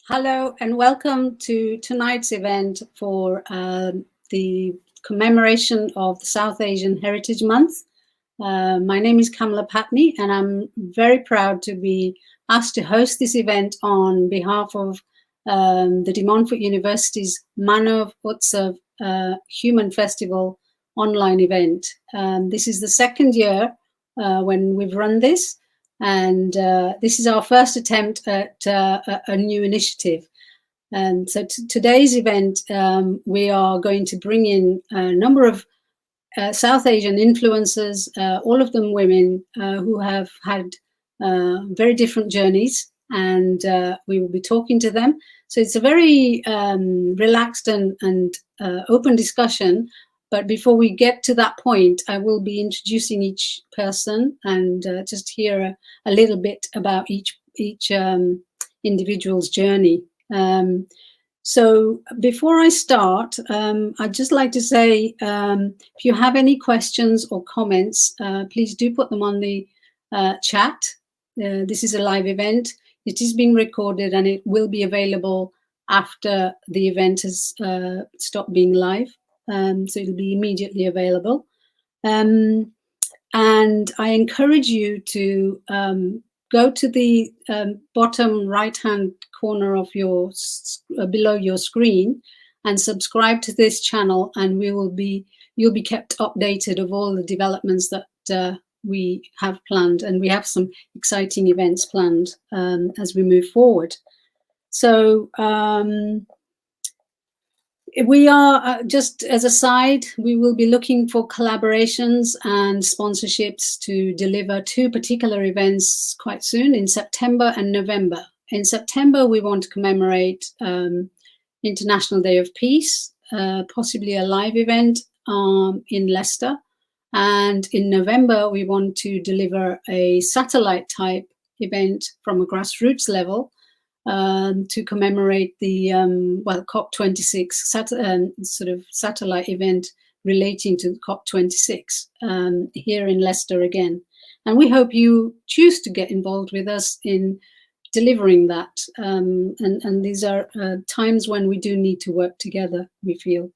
Hello and welcome to tonight's event for the commemoration of the South Asian Heritage Month. My name is Kamala Patni and I'm very proud to be asked to host this event on behalf of the De Montfort University's Manav Utsav Human Festival online event. This is the second year when we've run this. And this is our first attempt at a new initiative. And so today's event, we are going to bring in a number of South Asian influencers, all of them women who have had very different journeys, and we will be talking to them. So it's a very relaxed and open discussion. But before we get to that point, I will be introducing each person and just hear a little bit about each individual's journey. So before I start, I'd just like to say, if you have any questions or comments, please do put them on the chat. This is a live event. It is being recorded and it will be available after the event has stopped being live. So it'll be immediately available. And I encourage you to go to the bottom right-hand corner of your below your screen and subscribe to this channel, and you'll be kept updated of all the developments that we have planned, and we have some exciting events planned as we move forward. So we are, just as a side, we will be looking for collaborations and sponsorships to deliver two particular events quite soon in September and November. In September, we want to commemorate International Day of Peace, possibly a live event in Leicester. And in November, we want to deliver a satellite type event from a grassroots level to commemorate the COP26 sort of satellite event relating to COP26 here in Leicester again. And we hope you choose to get involved with us in delivering that. And these are times when we do need to work together, we feel.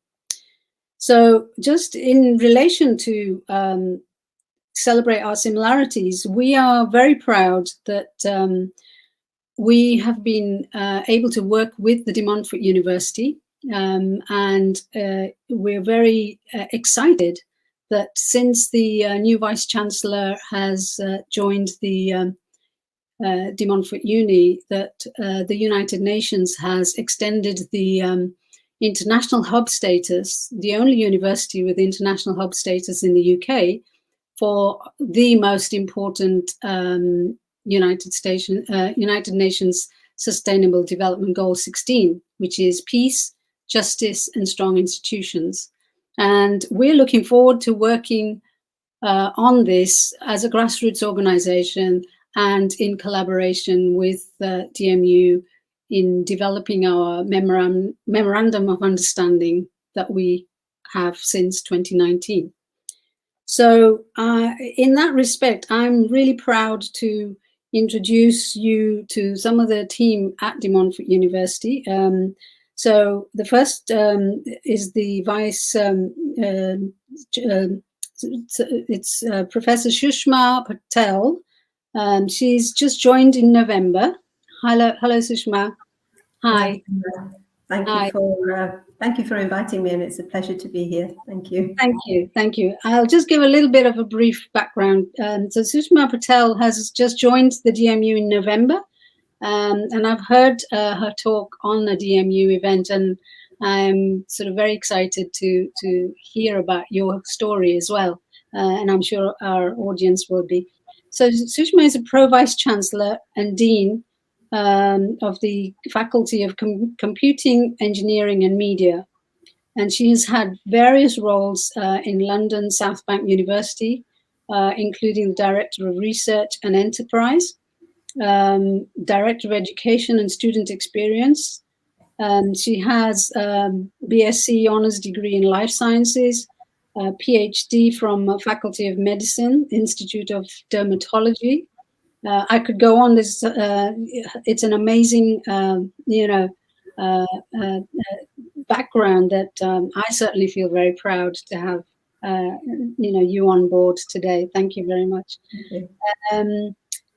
So just in relation to celebrate our similarities, we are very proud that we have been able to work with the De Montfort University, and we're very excited that since the new Vice-Chancellor has joined the De Montfort Uni, that the United Nations has extended the international hub status, the only university with international hub status in the UK, for the most important United Nations Sustainable Development Goal 16, which is peace, justice, and strong institutions. And we're looking forward to working on this as a grassroots organization and in collaboration with DMU in developing our memorandum of understanding that we have since 2019. So in that respect, I'm really proud to introduce you to some of the team at De Montfort University. So the first is the Vice, it's Professor Shushma Patel. She's just joined in November. Hello, Shushma. Hi. Thank you for inviting me, and it's a pleasure to be here. Thank you. Thank you. I'll just give a little bit of a brief background. So Shushma Patel has just joined the DMU in November, and I've heard her talk on the DMU event, and I'm sort of very excited to hear about your story as well, and I'm sure our audience will be. So Shushma is a Pro-Vice-Chancellor and Dean of the Faculty of Computing, Engineering and Media. And she has had various roles in London South Bank University, including the Director of Research and Enterprise, Director of Education and Student Experience. She has BSc Honours Degree in Life Sciences, PhD from Faculty of Medicine, Institute of Dermatology, I could go on. This it's an amazing, background that I certainly feel very proud to have. You on board today. Thank you very much. Okay.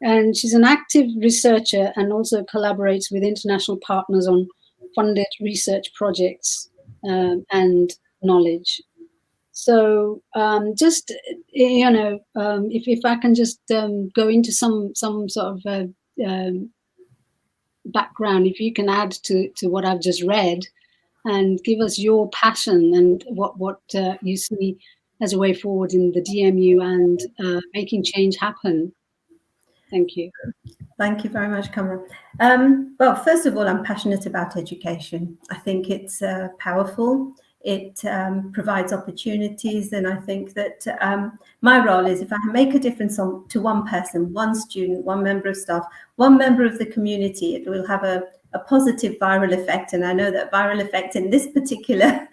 And she's an active researcher and also collaborates with international partners on funded research projects and knowledge. So just if I can just go into some sort of background, if you can add to what I've just read, and give us your passion and what you see as a way forward in the DMU and making change happen. Thank you. Thank you very much, Kamran. Well, first of all, I'm passionate about education. I think it's powerful. It provides opportunities, and I think that my role is, if I can make a difference to one person, one student, one member of staff, one member of the community, it will have a positive viral effect. And I know that viral effect in this particular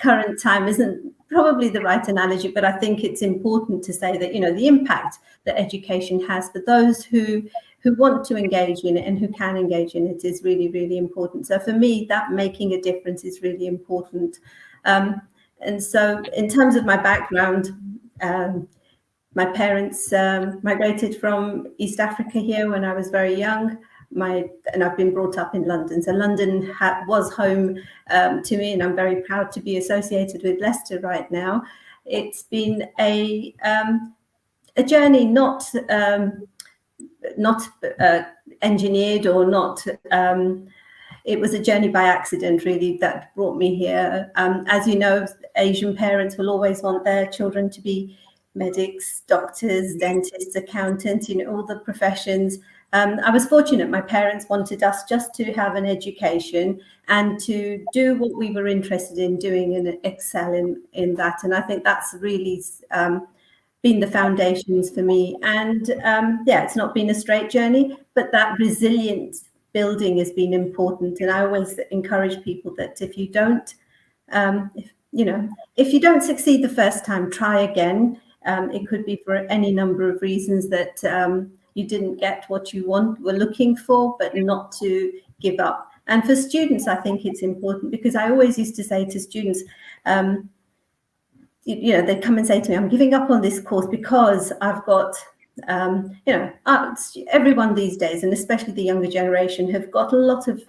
current time isn't probably the right analogy, but I think it's important to say that, the impact that education has for those who want to engage in it and who can engage in it is really, really important. So for me, that making a difference is really important. And so in terms of my background, my parents migrated from East Africa here when I was very young. And I've been brought up in London. So London was home to me, and I'm very proud to be associated with Leicester right now. It's been a journey not engineered or not. It was a journey by accident, really, that brought me here. As you know, Asian parents will always want their children to be medics, doctors, dentists, accountants, all the professions. I was fortunate. My parents wanted us just to have an education and to do what we were interested in doing and excel in that. And I think that's really been the foundations for me. And it's not been a straight journey, but that resilience building has been important. And I always encourage people that if you don't succeed the first time, try again. It could be for any number of reasons that you didn't get what you were looking for, but not to give up. And for students, I think it's important, because I always used to say to students, they come and say to me, I'm giving up on this course because I've got, everyone these days, and especially the younger generation, have got a lot of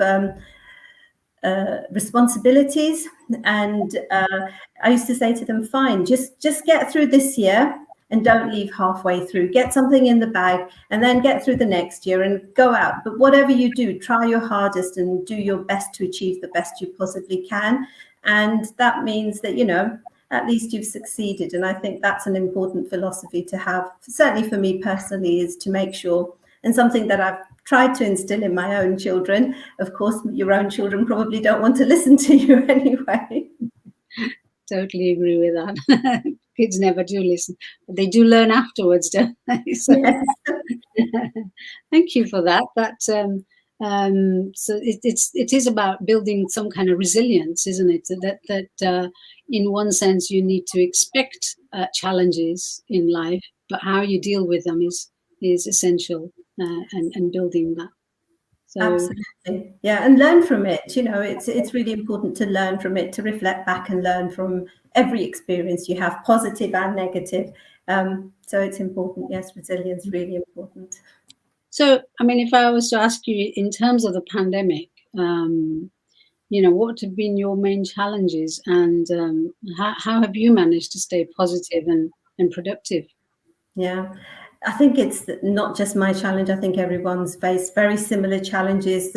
responsibilities. And I used to say to them, fine, just get through this year and don't leave halfway through. Get something in the bag and then get through the next year and go out. But whatever you do, try your hardest and do your best to achieve the best you possibly can. And that means that, at least you've succeeded. And I think that's an important philosophy to have, certainly for me personally, is to make sure, and something that I've tried to instill in my own children. Of course, your own children probably don't want to listen to you anyway. Totally agree with that. Kids never do listen, but they do learn afterwards, don't they? So, yes. Thank you for that. So it is about building some kind of resilience, isn't it? That in one sense you need to expect challenges in life, but how you deal with them is essential, and building that. So, absolutely, yeah, and learn from it. It's really important to learn from it, to reflect back and learn from every experience you have, positive and negative. So it's important. Yes, resilience is really important. So, I mean, if I was to ask you in terms of the pandemic, what have been your main challenges, and how have you managed to stay positive and productive? Yeah, I think it's not just my challenge. I think everyone's faced very similar challenges,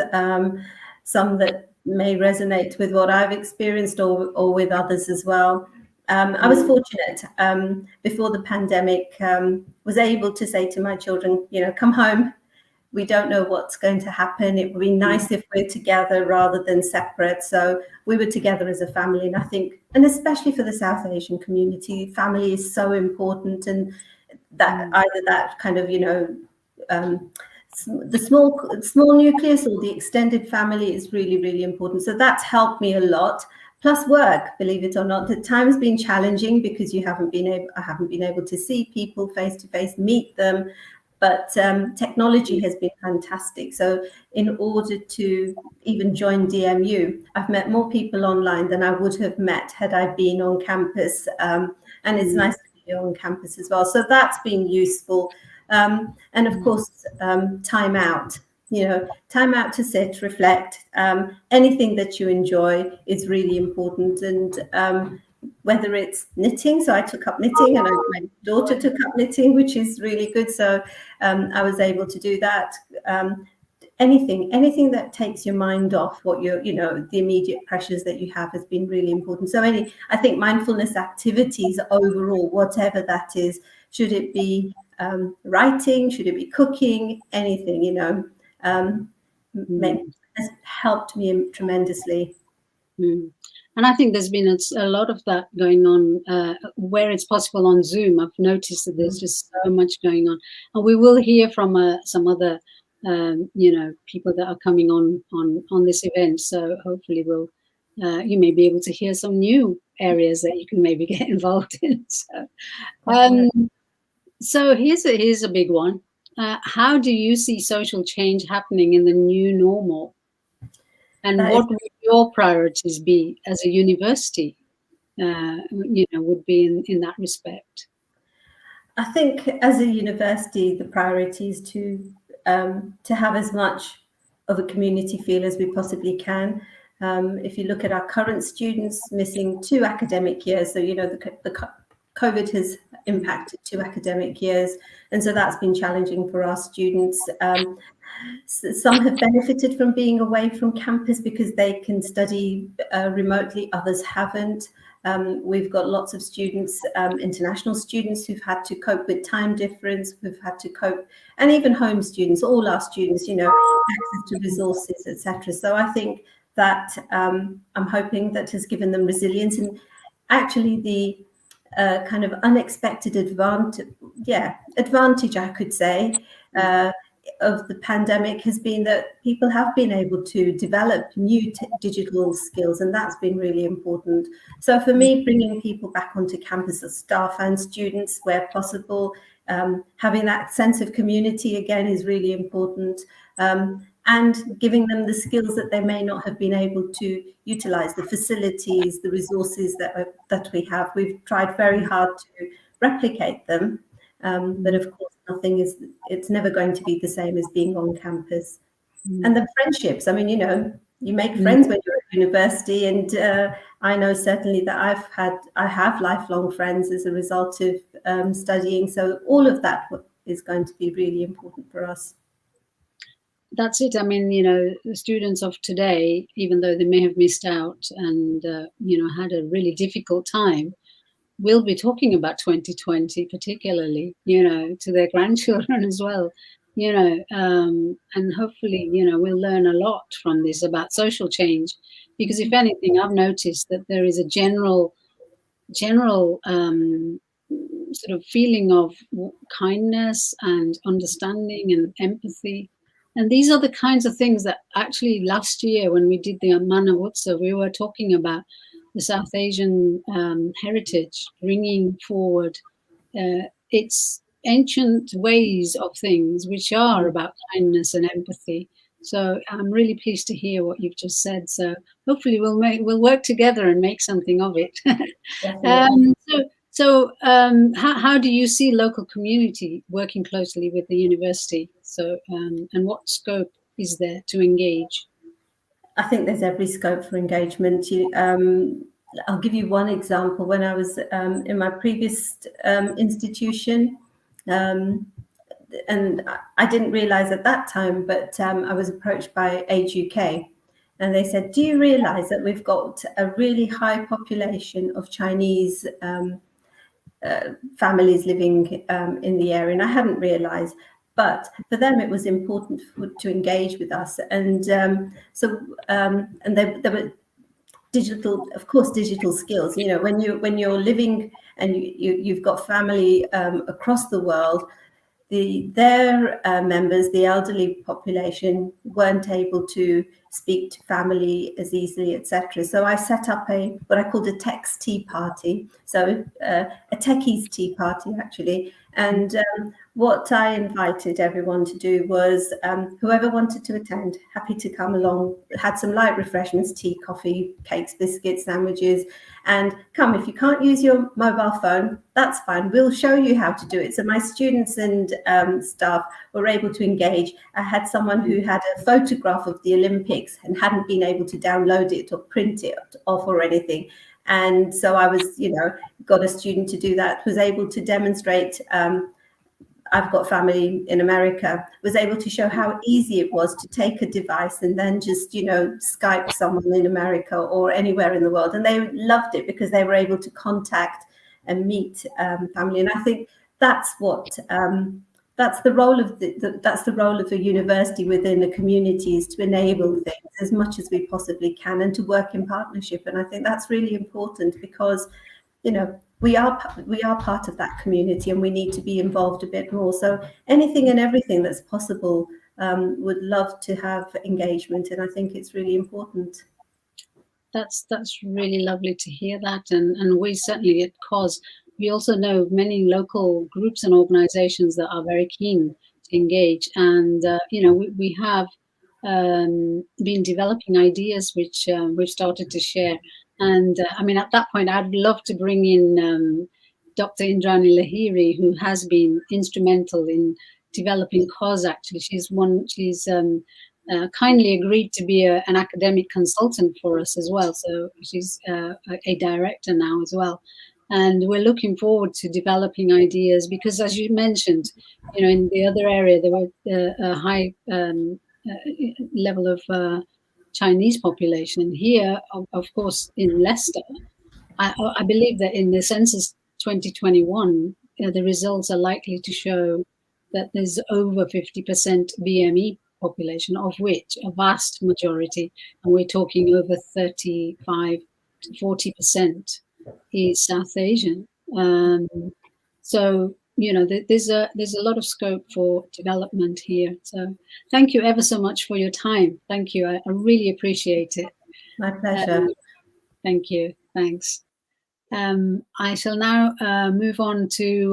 some that may resonate with what I've experienced or with others as well. I was fortunate before the pandemic, was able to say to my children, come home. We don't know what's going to happen. It would be nice if we're together rather than separate. So we were together as a family. And I think, and especially for the South Asian community, family is so important. And that either that kind of, the small nucleus or the extended family is really, really important. So that's helped me a lot. Plus work, believe it or not. The time has been challenging because I haven't been able to see people face to face, meet them. but technology has been fantastic. So in order to even join DMU, I've met more people online than I would have met had I been on campus. And it's nice to be on campus as well. So that's been useful. And of course, time out. Time out to sit, reflect. Anything that you enjoy is really important. And whether it's knitting, so I took up knitting, and my daughter took up knitting, which is really good. So I was able to do that. Anything that takes your mind off what the immediate pressures that you have has been really important. So I think mindfulness activities overall, whatever that is, should it be writing, should it be cooking, anything, has helped me tremendously. And I think there's been a lot of that going on where it's possible on Zoom. I've noticed that there's just so much going on, and we will hear from some other people that are coming on this event. So hopefully you may be able to hear some new areas that you can maybe get involved in. So here's a big one. How do you see social change happening in the new normal? And what would your priorities be as a university, would be in that respect? I think as a university, the priority is to have as much of a community feel as we possibly can. If you look at our current students missing 2 academic years, so the COVID has impacted 2 academic years, and so that's been challenging for our students. Some have benefited from being away from campus because they can study remotely, others haven't. We've got lots of students, international students, who've had to cope with time difference, who've had to cope, and even home students, all our students, access to resources, etc. So I think that I'm hoping that has given them resilience, and actually the kind of unexpected advantage, I could say, of the pandemic has been that people have been able to develop new digital skills, and that's been really important. So for me, bringing people back onto campus as staff and students where possible, having that sense of community again is really important, and giving them the skills that they may not have been able to utilize, the facilities, the resources that we have. We've tried very hard to replicate them, but of course it's never going to be the same as being on campus. And the friendships, I mean, you make friends when you're at university, and I know certainly that I have lifelong friends as a result of studying. So all of that is going to be really important for us. That's it. I mean, the students of today, even though they may have missed out and had a really difficult time, we'll be talking about 2020, particularly, to their grandchildren as well, and hopefully, we'll learn a lot from this about social change, because if anything, I've noticed that there is a general sort of feeling of kindness and understanding and empathy. And these are the kinds of things that actually last year when we did the Manavutsa, we were talking about the South Asian heritage, bringing forward its ancient ways of things, which are about kindness and empathy. So I'm really pleased to hear what you've just said. So hopefully we'll work together and make something of it. How do you see local community working closely with the university? So and what scope is there to engage? I think there's every scope for engagement. I'll give you one example. When I was in my previous institution, and I didn't realize at that time, but I was approached by Age UK, and they said, do you realize that we've got a really high population of Chinese families living in the area? And I hadn't realized. But for them, it was important to engage with us, and and there were digital skills. When you're living and you've got family across the world, their members, the elderly population, weren't able to speak to family as easily, etc. So I set up what I called a text tea party, so a techies tea party actually, and what I invited everyone to do was whoever wanted to attend, happy to come along, had some light refreshments, tea, coffee, cakes, biscuits, sandwiches, and come. If you can't use your mobile phone, that's fine. We'll show you how to do it. So my students and staff were able to engage. I had someone who had a photograph of the Olympics and hadn't been able to download it or print it off or anything. And so I was, got a student to do that, was able to demonstrate. I've got family in America, was able to show how easy it was to take a device and then just, Skype someone in America or anywhere in the world. And they loved it because they were able to contact and meet family. And I think that's what that's the role of that's the role of a university within a community, is to enable things as much as we possibly can and to work in partnership. And I think that's really important because, we are part of that community and we need to be involved a bit more. So anything and everything that's possible, would love to have engagement, and I think it's really important. That's really lovely to hear that, and we certainly at COS, we also know many local groups and organizations that are very keen to engage, and we have been developing ideas which we've started to share. And at that point, I'd love to bring in Dr. Indrani Lahiri, who has been instrumental in developing COS. Actually, she's kindly agreed to be an academic consultant for us as well. So she's a director now as well. And we're looking forward to developing ideas because, as you mentioned, in the other area, there were a high level of Chinese population. Here, of course, in Leicester, I believe that in the census 2021, the results are likely to show that there's over 50% BME population, of which a vast majority, and we're talking over 35 to 40%, is South Asian. So there's a lot of scope for development here. So thank you ever so much for your time. Thank you. I really appreciate it. My pleasure. Thank you. Thanks. I shall now move on to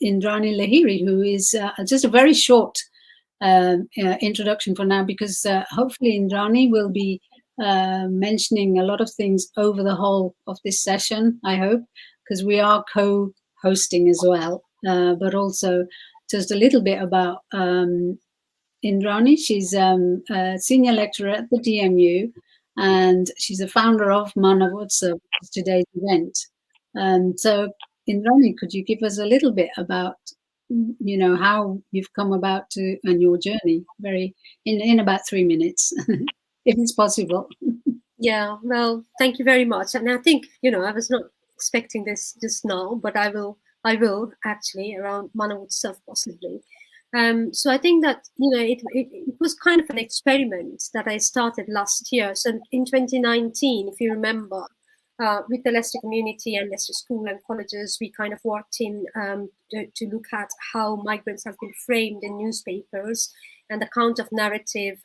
Indrani Lahiri, who is just a very short introduction for now, because hopefully Indrani will be mentioning a lot of things over the whole of this session, I hope, because we are co-hosting as well, but also just a little bit about Indrani. She's a senior lecturer at the DMU, and she's a founder of Manav Utsav, today's event. So Indrani, could you give us a little bit about how you've come about to and your journey, in about 3 minutes, if it's possible? Yeah, well, thank you very much. And I think, I was not expecting this just now, but I will actually around Manav Utsav possibly. So I think that, it was kind of an experiment that I started last year. So in 2019, if you remember, with the Leicester community and Leicester School and colleges, we kind of worked in to look at how migrants have been framed in newspapers and the kind of narrative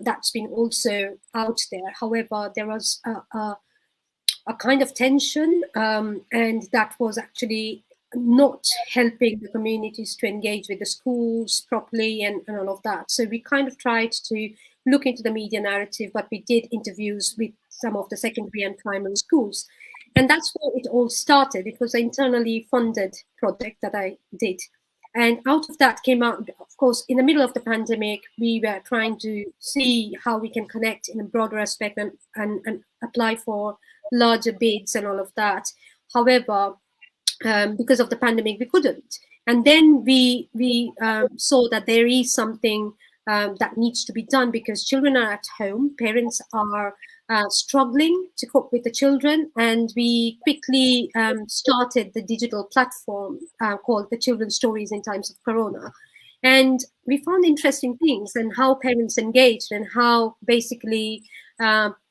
that's been also out there. However, there was a kind of tension, and that was actually not helping the communities to engage with the schools properly and all of that. So we kind of tried to look into the media narrative, but we did interviews with some of the secondary and primary schools. And that's where it all started. It was an internally funded project that I did. And out of that came out, of course, in the middle of the pandemic, we were trying to see how we can connect in a broader aspect and apply for larger bids and all of that. However, because of the pandemic, we couldn't. And then we saw that there is something that needs to be done because children are at home, parents are struggling to cope with the children, and we quickly started the digital platform called the Children's Stories in Times of Corona. And we found interesting things and how parents engaged and how basically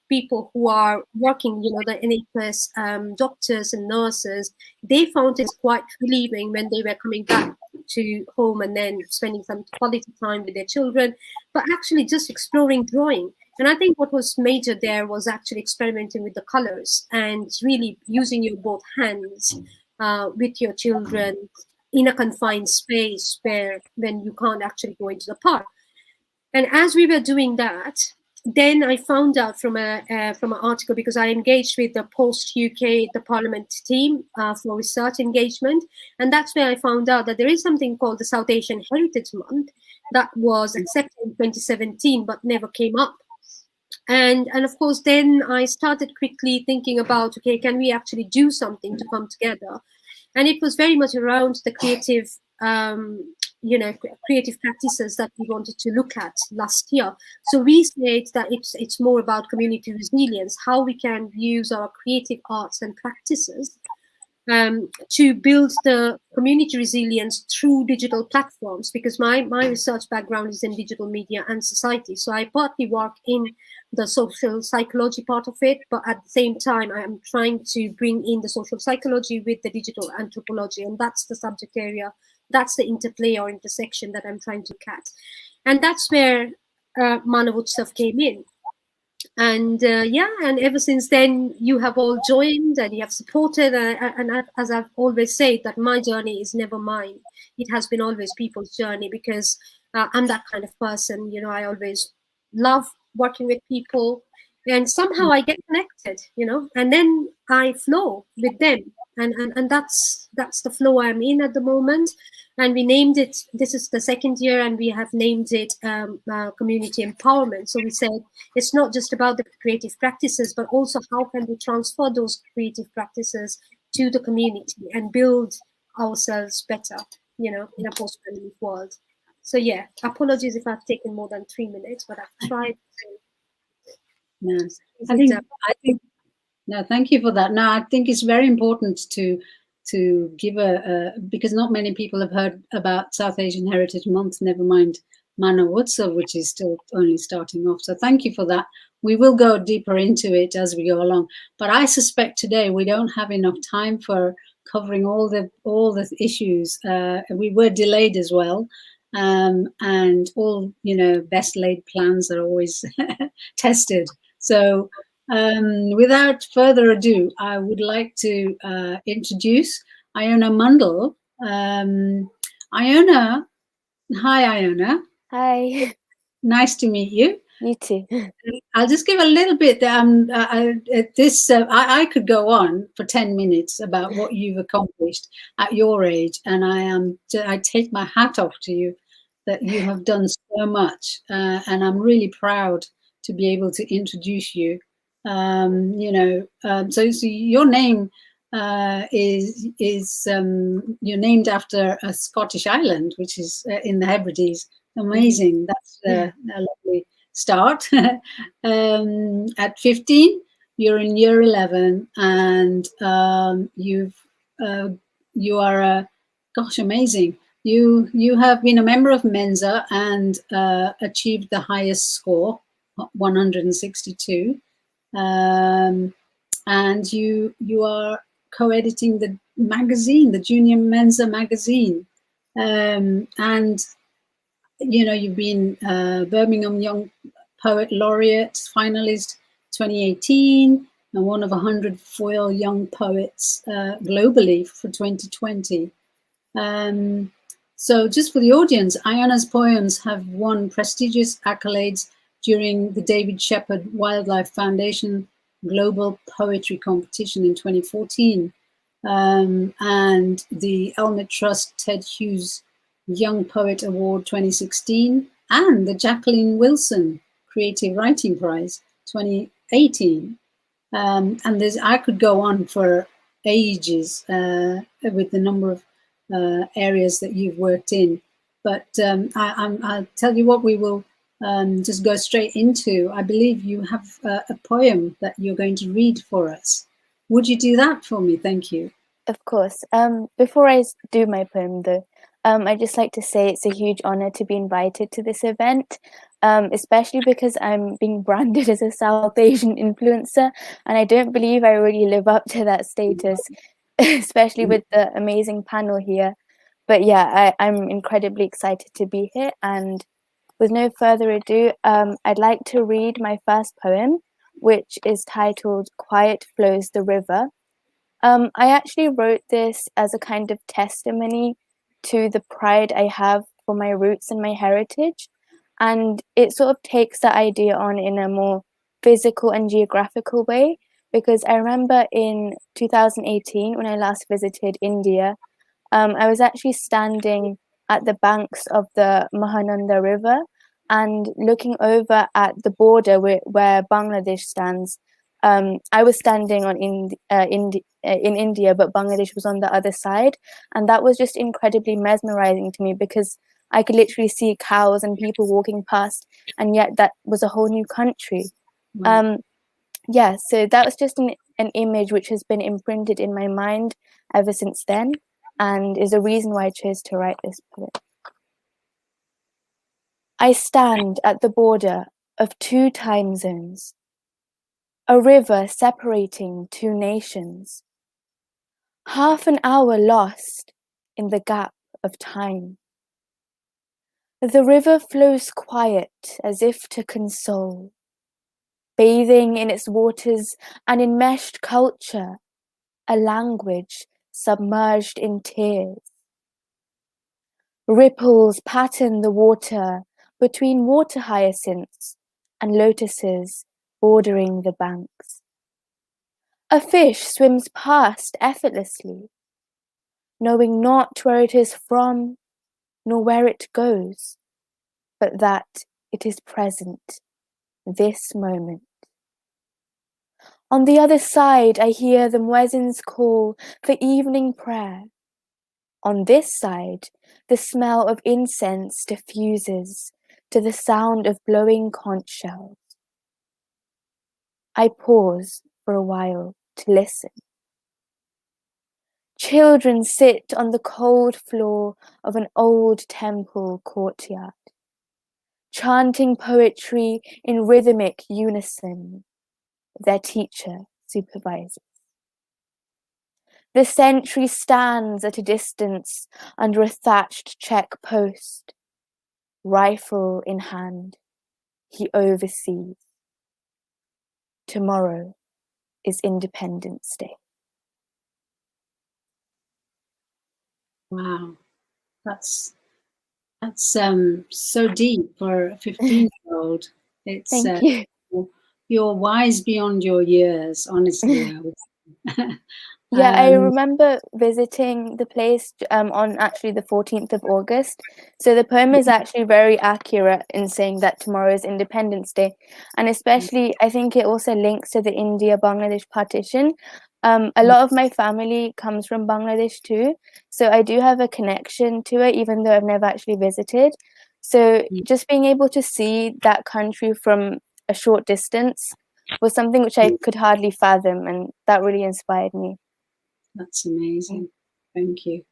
people who are working, the NHS doctors and nurses, they found it quite relieving when they were coming back to home and then spending some quality time with their children, but actually just exploring drawing. And I think what was major there was actually experimenting with the colors and really using your both hands with your children in a confined space when you can't actually go into the park. And as we were doing that, then I found out from an article, because I engaged with the Post UK, the Parliament team for research engagement, and that's where I found out that there is something called the South Asian Heritage Month that was accepted in 2017 but never came up. And of course, then I started quickly thinking about, okay, can we actually do something to come together? And it was very much around the creative creative practices that we wanted to look at last year. So we said that it's more about community resilience, how we can use our creative arts and practices to build the community resilience through digital platforms, because my research background is in digital media and society. So I partly work in the social psychology part of it, but at the same time, I am trying to bring in the social psychology with the digital anthropology, and that's the subject area. That's the interplay or intersection that I'm trying to catch. And that's where Manavutsav came in. And and ever since then, you have all joined and you have supported. And as I've always said, that my journey is never mine. It has been always people's journey, because I'm that kind of person. I always love working with people, and somehow I get connected, and then I flow with them. And that's the flow I'm in at the moment. And we named it, this is the second year, and we have named it community empowerment. So we said it's not just about the creative practices, but also how can we transfer those creative practices to the community and build ourselves better, in a post-pandemic world. So yeah, apologies if I've taken more than 3 minutes, but I've tried to. Yes. I think no, thank you for that. No, I think it's very important to give because not many people have heard about South Asian Heritage Month, never mind Manavutsav, which is still only starting off. So thank you for that. We will go deeper into it as we go along. But I suspect today we don't have enough time for covering all the issues. We were delayed as well. And all, best laid plans are always tested. So without further ado, I would like to introduce Iona Mandal. Iona, hi Iona. Hi. Nice to meet you. You too. I'll just give a little bit. I could go on for 10 minutes about what you've accomplished at your age, and I take my hat off to you that you have done so much, and I'm really proud to be able to introduce you. So your name is you're named after a Scottish island, which is in the Hebrides. Amazing. That's a lovely start. At 15, you're in year 11, and you are amazing. You have been a member of Mensa and achieved the highest score, 162. And you are co-editing the magazine, the Junior Mensa magazine, and you've been Birmingham Young Poet Laureate finalist 2018, and one of 100 Foyle Young Poets globally for 2020. So just for the audience, Iona's poems have won prestigious accolades during the David Shepherd Wildlife Foundation Global Poetry Competition in 2014, and the Elmet Trust Ted Hughes Young Poet Award 2016, and the Jacqueline Wilson Creative Writing Prize 2018. And I could go on for ages with the number of areas that you've worked in, but I'll tell you what, we will just go straight into. I believe you have a poem that you're going to read for us. Would you do that for me? Thank you. Of course. Before I do my poem, though, I'd just like to say it's a huge honor to be invited to this event, especially because I'm being branded as a South Asian influencer, and I don't believe I really live up to that status, especially with the amazing panel here. But yeah, I'm incredibly excited to be here, and with no further ado, I'd like to read my first poem, which is titled Quiet Flows the River. I actually wrote this as a kind of testimony to the pride I have for my roots and my heritage. And it sort of takes that idea on in a more physical and geographical way, because I remember in 2018, when I last visited India, I was actually standing at the banks of the Mahananda River and looking over at the border where Bangladesh stands. I was standing in India, but Bangladesh was on the other side. And that was just incredibly mesmerizing to me, because I could literally see cows and people walking past, and yet that was a whole new country. Wow. Yeah, so that was just an image which has been imprinted in my mind ever since then, and is a reason why I chose to write this poem. I stand at the border of two time zones, a river separating two nations, half an hour lost in the gap of time. The river flows quiet as if to console, bathing in its waters an enmeshed culture, a language submerged in tears. Ripples pattern the water between water hyacinths and lotuses bordering the banks. A fish swims past effortlessly, knowing not where it is from nor where it goes, but that it is present this moment. On the other side, I hear the muezzin's call for evening prayer. On this side, the smell of incense diffuses to the sound of blowing conch shells. I pause for a while to listen. Children sit on the cold floor of an old temple courtyard, chanting poetry in rhythmic unison. Their teacher supervises. The sentry stands at a distance under a thatched check post. Rifle in hand, he oversees. Tomorrow is Independence Day. Wow. That's so deep for a 15-year-old. It's Thank you. you're wise beyond your years, honestly. I would say. Yeah, I remember visiting the place on actually the 14th of August. So the poem is actually very accurate in saying that tomorrow is Independence Day. And especially, I think it also links to the India-Bangladesh partition. A lot of my family comes from Bangladesh too. So I do have a connection to it, even though I've never actually visited. So just being able to see that country from a short distance was something which I could hardly fathom, and that really inspired me. That's amazing. Thank you.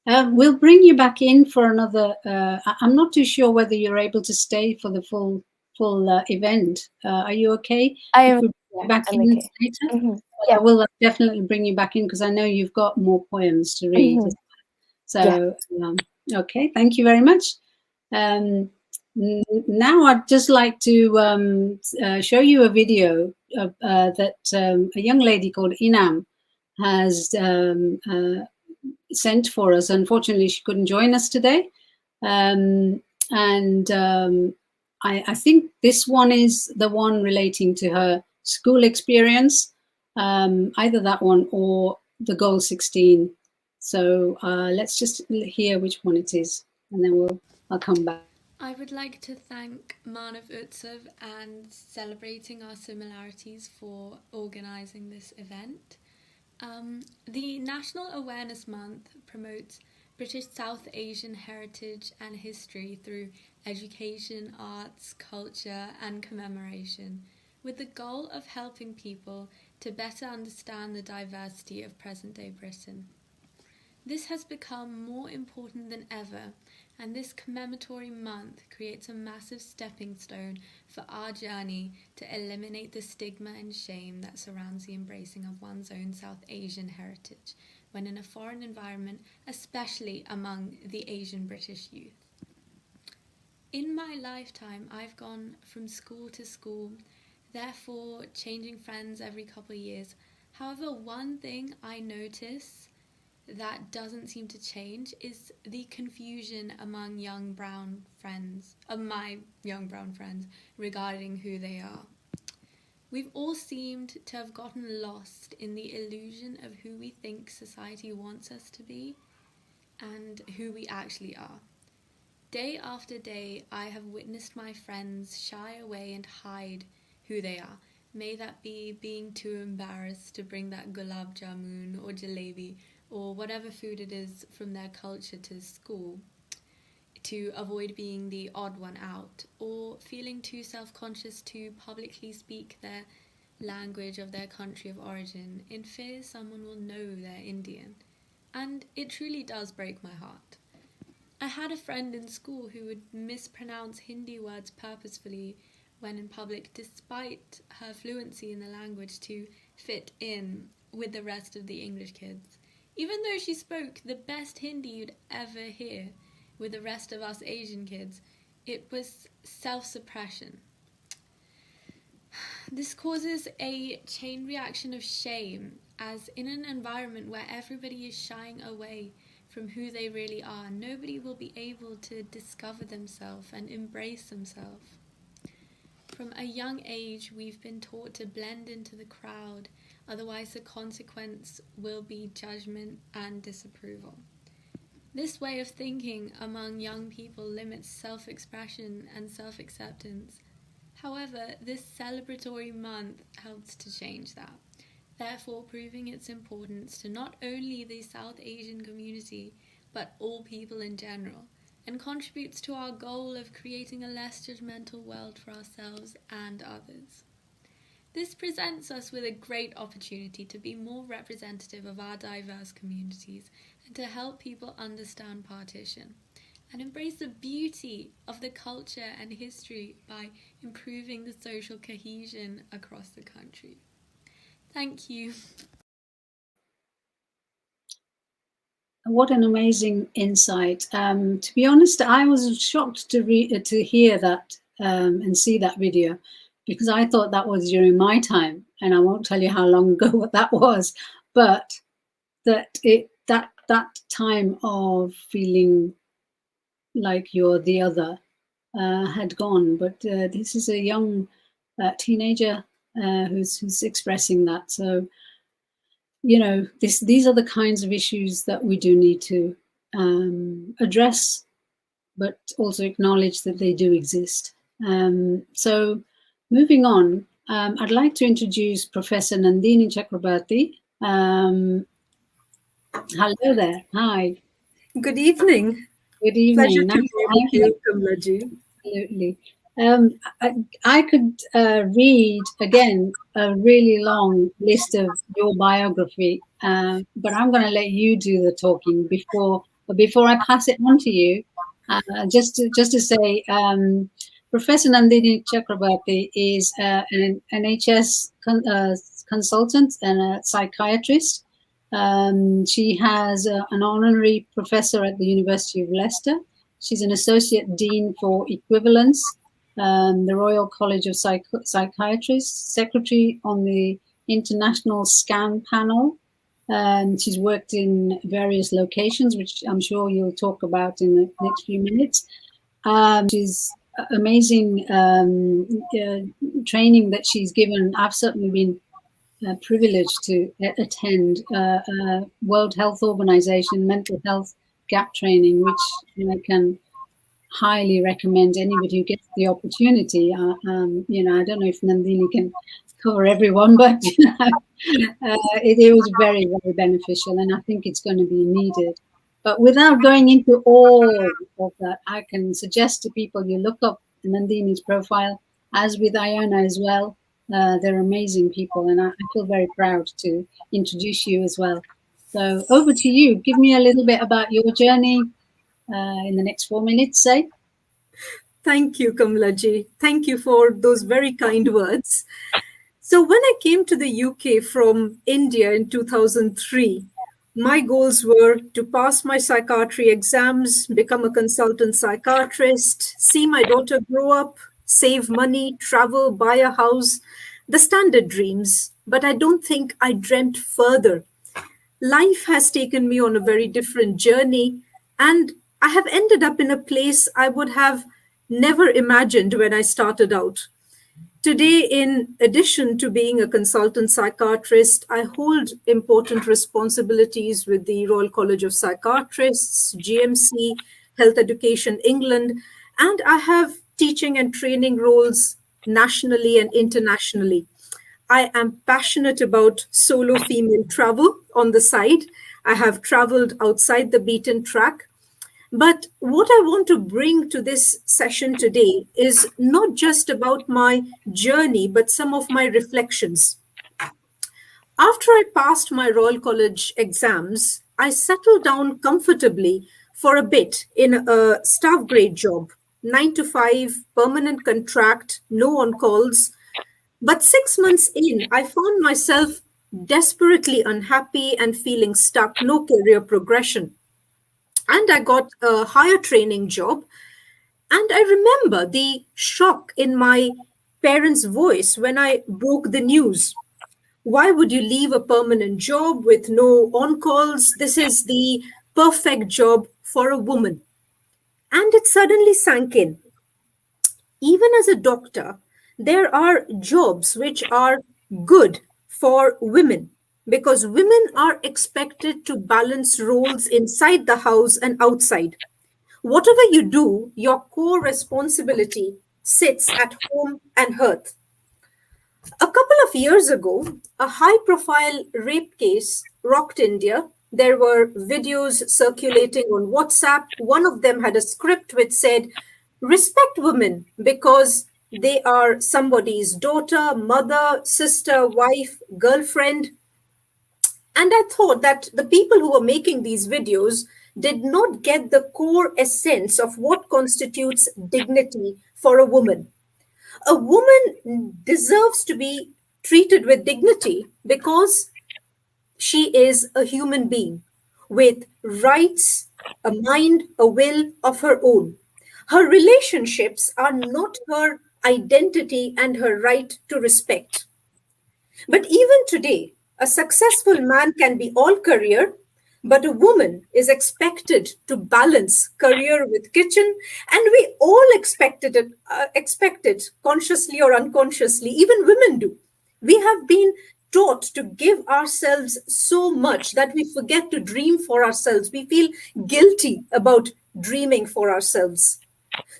We'll bring you back in for another. I'm not too sure whether you're able to stay for the full event. Are you okay? I If am. we bring you back I'm in okay. later, Mm-hmm. I Yeah. will definitely bring you back in, because I know you've got more poems to read. Mm-hmm. So, okay, thank you very much. Now I'd just like to show you a video that a young lady called Inam has sent for us. Unfortunately, she couldn't join us today. I think this one is the one relating to her school experience, either that one or the Goal 16. So let's just hear which one it is, and then I'll come back. I would like to thank Manav Utsav and Celebrating Our Similarities for organising this event. The National Awareness Month promotes British South Asian heritage and history through education, arts, culture and commemoration, with the goal of helping people to better understand the diversity of present-day Britain. This has become more important than ever, and this commemoratory month creates a massive stepping stone for our journey to eliminate the stigma and shame that surrounds the embracing of one's own South Asian heritage when in a foreign environment, especially among the Asian British youth. In my lifetime, I've gone from school to school, therefore changing friends every couple of years. However, one thing I notice that doesn't seem to change is the confusion among my young brown friends regarding who they are. We've all seemed to have gotten lost in the illusion of who we think society wants us to be and who we actually are. Day after day, I have witnessed my friends shy away and hide who they are. May that be being too embarrassed to bring that gulab jamun or jalebi or whatever food it is from their culture to school, to avoid being the odd one out, or feeling too self-conscious to publicly speak their language of their country of origin in fear someone will know they're Indian. And it truly does break my heart. I had a friend in school who would mispronounce Hindi words purposefully when in public, despite her fluency in the language, to fit in with the rest of the English kids. Even though she spoke the best Hindi you'd ever hear with the rest of us Asian kids, it was self-suppression. This causes a chain reaction of shame, as in an environment where everybody is shying away from who they really are, nobody will be able to discover themselves and embrace themselves. From a young age, we've been taught to blend into the crowd, otherwise the consequence will be judgment and disapproval. This way of thinking among young people limits self-expression and self-acceptance. However, this celebratory month helps to change that, therefore proving its importance to not only the South Asian community, but all people in general, and contributes to our goal of creating a less judgmental world for ourselves and others. This presents us with a great opportunity to be more representative of our diverse communities and to help people understand partition and embrace the beauty of the culture and history by improving the social cohesion across the country. Thank you. What an amazing insight. To be honest, I was shocked to hear that and see that video, because I thought that was during my time, and I won't tell you how long ago that was, but that time of feeling like you're the other had gone. But this is a young teenager who's expressing that. So, you know, these are the kinds of issues that we do need to address, but also acknowledge that they do exist. So moving on, I'd like to introduce Professor Nandini Chakraborty. Hello there. Hi. Good evening. Good evening. Pleasure Nice to be with you, Kamlaji. Absolutely. I could read again a really long list of your biography, but I'm going to let you do the talking before I pass it on to you. Just to say, Professor Nandini Chakraborty is an NHS consultant and a psychiatrist. She has an honorary professor at the University of Leicester. She's an associate dean for Equivalence, the Royal College of Psychiatrists, secretary on the International SCAN panel. She's worked in various locations, which I'm sure you'll talk about in the next few minutes. She's amazing training that she's given. I've certainly been privileged to attend World Health Organization mental health gap training, which I can highly recommend anybody who gets the opportunity. You know, I don't know if Nandini can cover everyone, but you know, it was very, very beneficial, and I think it's going to be needed. But without going into all of that, I can suggest to people you look up Nandini's profile, as with Iona as well. They're amazing people, and I feel very proud to introduce you as well. So over to you. Give me a little bit about your journey in the next 4 minutes, say. Thank you, Kamlaji. Thank you for those very kind words. So when I came to the UK from India in 2003, my goals were to pass my psychiatry exams, become a consultant psychiatrist, see my daughter grow up, save money, travel, buy a house, the standard dreams. But I don't think I dreamt further. life has taken me on a very different journey, and I have ended up in a place I would have never imagined when I started out. Today, in addition to being a consultant psychiatrist, I hold important responsibilities with the Royal College of Psychiatrists, GMC, Health Education England, and I have teaching and training roles nationally and internationally. I am passionate about solo female travel on the side. I have traveled outside the beaten track. But what I want to bring to this session today is not just about my journey, but some of my reflections. After I passed my Royal College exams, I settled down comfortably for a bit in a staff grade job, 9 to 5, permanent contract, no on calls. But 6 months in, I found myself desperately unhappy and feeling stuck, no career progression. And I got a higher training job. And I remember the shock in my parents' voice when I broke the news. Why would you leave a permanent job with no on calls? This is the perfect job for a woman. And it suddenly sank in. Even as a doctor, there are jobs which are good for women because women are expected to balance roles inside the house and outside. Whatever you do, your core responsibility sits at home and hearth. A couple of years ago, a high profile rape case rocked India. There were videos circulating on WhatsApp. One of them had a script which said, respect women because they are somebody's daughter, mother, sister, wife, girlfriend. And I thought that the people who were making these videos did not get the core essence of what constitutes dignity for a woman. A woman deserves to be treated with dignity because she is a human being with rights, a mind, a will of her own. Her relationships are not her identity and her right to respect. But even today, a successful man can be all career, but a woman is expected to balance career with kitchen, and we all expect it consciously or unconsciously. Even women do. We have been taught to give ourselves so much that we forget to dream for ourselves. We feel guilty about dreaming for ourselves.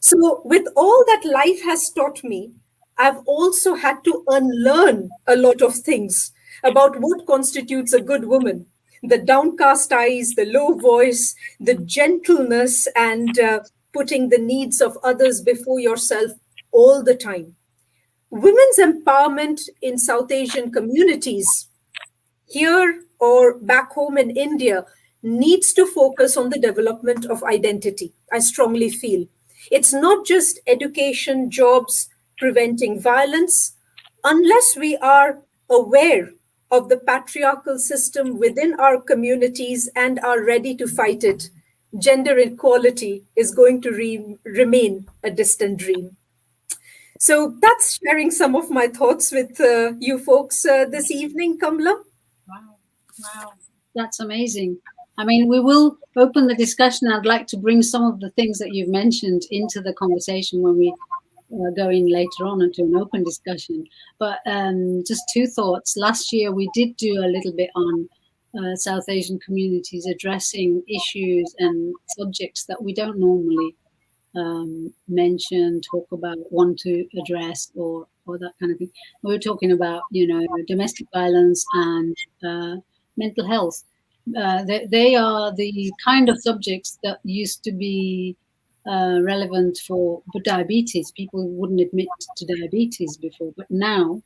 So, with all that life has taught me, I've also had to unlearn a lot of things about what constitutes a good woman. The downcast eyes, the low voice, the gentleness, and putting the needs of others before yourself all the time. Women's empowerment in South Asian communities, here or back home in India, needs to focus on the development of identity. I strongly feel. It's not just education, jobs, preventing violence. Unless we are aware of the patriarchal system within our communities and are ready to fight it, gender equality is going to remain a distant dream. So that's sharing some of my thoughts with you folks this evening, Kamla. Wow, that's amazing. I mean, we will open the discussion. I'd like to bring some of the things that you've mentioned into the conversation when we go in later on into an open discussion. But just two thoughts. Last year, we did do a little bit on South Asian communities addressing issues and subjects that we don't normally mention, talk about, want to address, or that kind of thing. We were talking about, domestic violence and mental health. They are the kind of subjects that used to be relevant for diabetes. People wouldn't admit to diabetes before, but now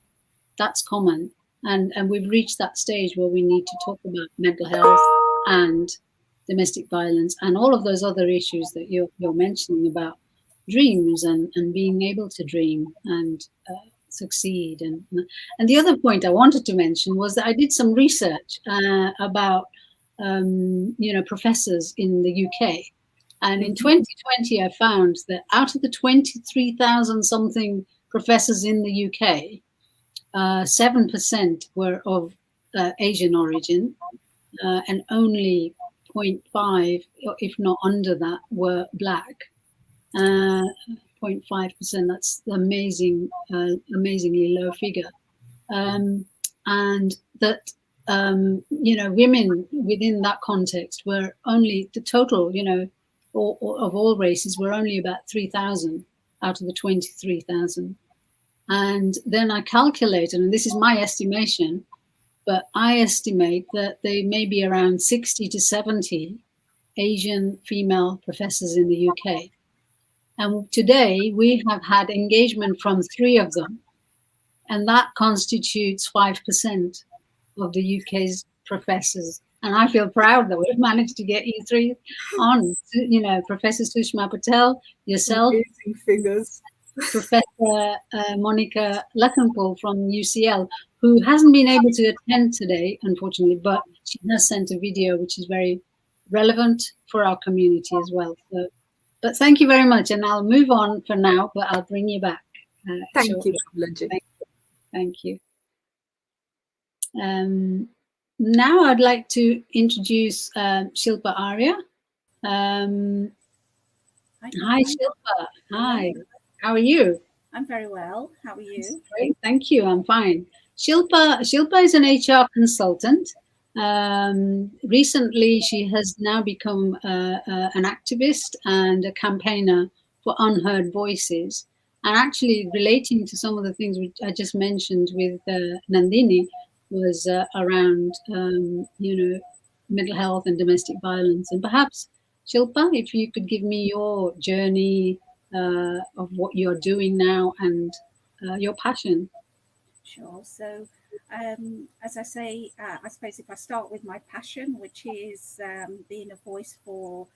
that's common. And we've reached that stage where we need to talk about mental health and domestic violence and all of those other issues that you're mentioning about dreams and being able to dream and succeed. And the other point I wanted to mention was that I did some research about professors in the UK. And in 2020, I found that out of the 23,000 something professors in the UK, 7% were of Asian origin, and only 0.5, if not under that, were black. 0.5%. That's amazing, amazingly low figure. And that women within that context were only the total, of all races were only about 3,000 out of the 23,000. And then I calculated, and this is my estimation, but I estimate that there may be around 60 to 70 Asian female professors in the UK. And today we have had engagement from 3 of them, and that constitutes 5% of the UK's professors. And I feel proud that we've managed to get you 3 on, Professor Shushma Patel, yourself, amazing figures. Professor Monica Lakhanpaul from UCL, who hasn't been able to attend today, unfortunately, but she has sent a video which is very relevant for our community as well. So, but thank you very much, and I'll move on for now, but I'll bring you back. Thank shortly. you, Kamalaji. Thank you. Now I'd like to introduce Shilpa Arya. Hi, Shilpa. Hi. How are you? I'm very well. How are you? Great. Thank you. I'm fine. Shilpa is an HR consultant. Recently, she has now become an activist and a campaigner for unheard voices. And actually relating to some of the things which I just mentioned with Nandini was around, mental health and domestic violence. And perhaps, Shilpa, if you could give me your journey of what you're doing now and your passion. Sure. So, as I say, I suppose if I start with my passion, which is being a voice for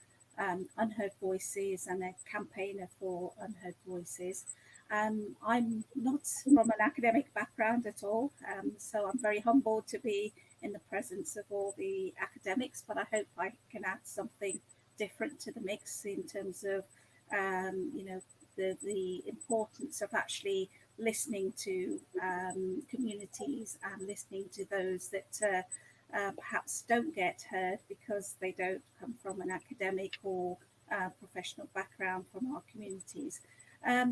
unheard voices and a campaigner for unheard voices. I'm not from an academic background at all, so I'm very humbled to be in the presence of all the academics, but I hope I can add something different to the mix in terms of, the importance of actually listening to communities and listening to those that perhaps don't get heard because they don't come from an academic or professional background from our communities.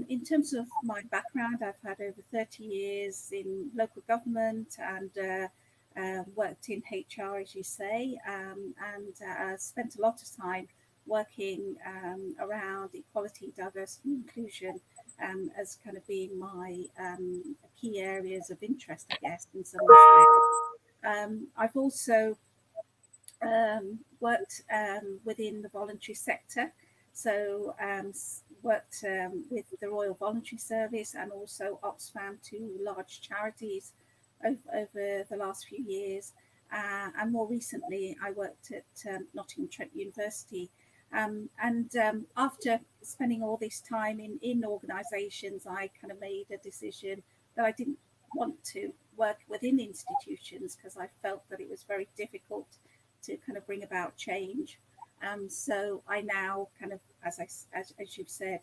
In terms of my background, I've had over 30 years in local government and worked in HR, as you say, and spent a lot of time working around equality, diversity, and inclusion as kind of being my key areas of interest, I guess, in some respects. I've also worked within the voluntary sector, so worked with the Royal Voluntary Service and also Oxfam, 2 large charities over the last few years. And more recently, I worked at Nottingham Trent University. After spending all this time in organisations, I kind of made a decision that I didn't want to work within institutions because I felt that it was very difficult to kind of bring about change. So I now kind of, as you've said,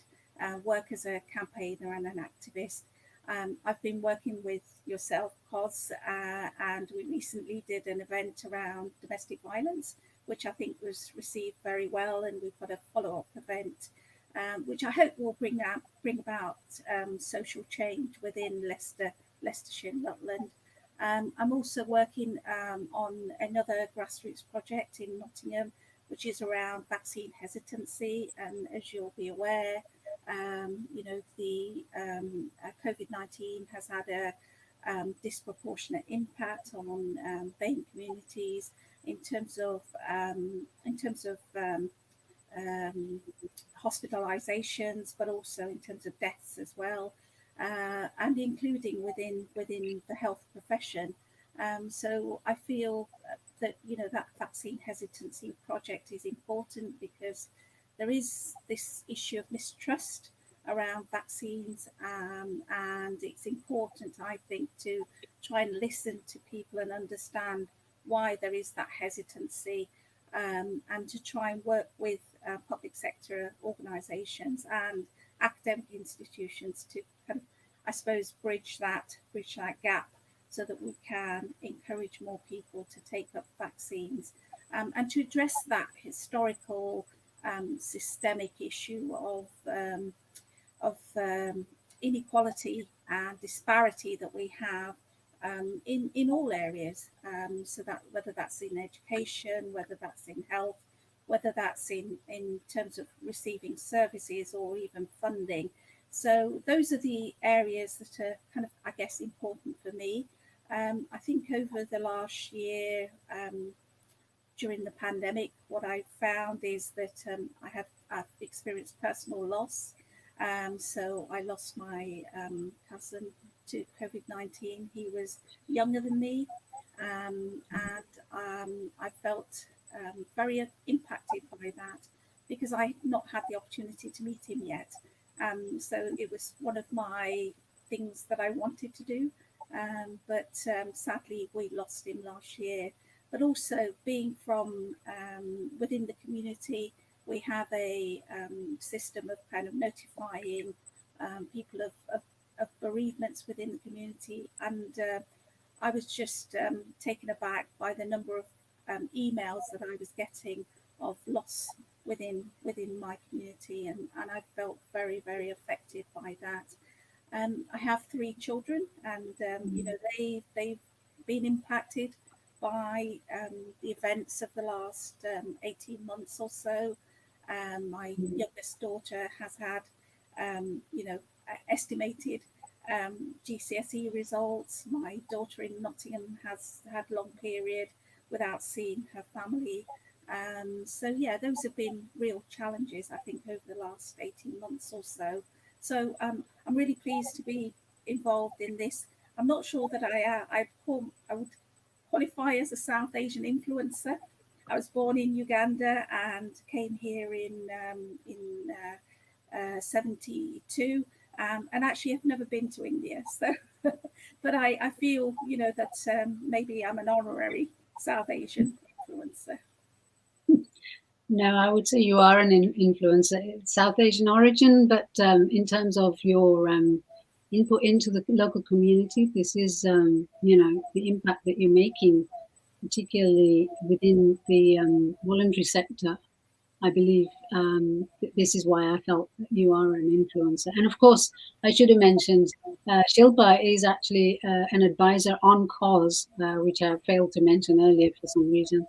work as a campaigner and an activist. I've been working with yourself, Cos, and we recently did an event around domestic violence, which I think was received very well, and we've got a follow-up event, which I hope will bring about social change within Leicestershire and Rutland. I'm also working on another grassroots project in Nottingham, which is around vaccine hesitancy. And as you'll be aware, the COVID-19 has had a disproportionate impact on BAME communities in terms of hospitalizations, but also in terms of deaths as well, and including within the health profession. So I feel that that vaccine hesitancy project is important because there is this issue of mistrust around vaccines, and it's important, I think, to try and listen to people and understand why there is that hesitancy, and to try and work with public sector organisations and academic institutions to kind of, I suppose, bridge that gap so that we can encourage more people to take up vaccines, and to address that historical systemic issue of inequality and disparity that we have in all areas. So that whether that's in education, whether that's in health, whether that's in terms of receiving services or even funding. So those are the areas that are kind of, I guess, important for me. I think over the last year, during the pandemic, what I found is that I've experienced personal loss. So I lost my cousin to COVID-19. He was younger than me, and I felt very impacted by that because I had not had the opportunity to meet him yet. So it was one of my things that I wanted to do, but sadly we lost him last year. But also being from within the community, we have a system of kind of notifying people of bereavements within the community, and I was just taken aback by the number of emails that I was getting of loss within my community, and I felt very, very affected by that. I have 3 children, and you know, they've been impacted by the events of the last 18 months or so. My youngest daughter has had, you know, estimated GCSE results. My daughter in Nottingham has had long period without seeing her family. So yeah, those have been real challenges, I think, over the last 18 months or so. So I'm really pleased to be involved in this. I'm not sure that I would qualify as a South Asian influencer. I was born in Uganda and came here in 72, and actually I've never been to India. So, but I feel, you know, that maybe I'm an honorary South Asian influencer. No, I would say you are an influencer, South Asian origin, but in terms of your input into the local community, this is, you know, the impact that you're making, particularly within the voluntary sector. I believe this is why I felt that you are an influencer. And of course, I should have mentioned, Shilpa is actually an advisor on cause, which I failed to mention earlier for some reason.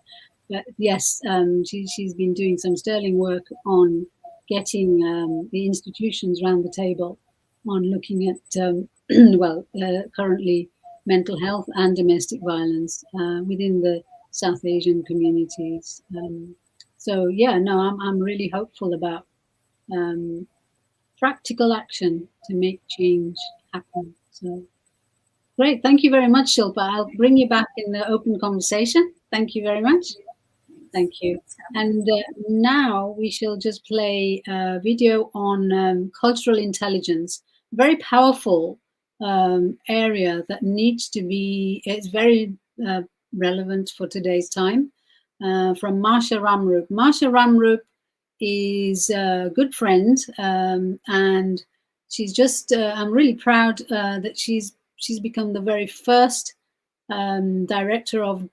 But yes, she's been doing some sterling work on getting the institutions around the table on looking at, well, currently mental health and domestic violence within the South Asian communities. So yeah, no, I'm really hopeful about practical action to make change happen. So great, thank you very much, Shilpa. I'll bring you back in the open conversation. Thank you very much. Thank you. And now we shall just play a video on cultural intelligence. Very powerful area that needs to be, it's very relevant for today's time, from Marsha Rajroop. Marsha Rajroop is a good friend, and she's just, I'm really proud that she's become the very first director of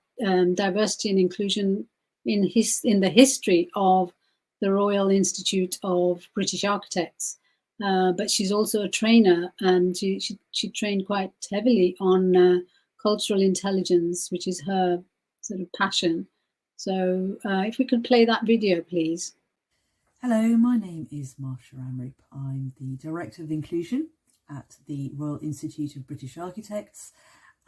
diversity and inclusion in the history of the Royal Institute of British Architects. But she's also a trainer, and she trained quite heavily on cultural intelligence, which is her sort of passion. So if we could play that video, please. Hello, my name is Marsha Rajroop. I'm the Director of Inclusion at the Royal Institute of British Architects,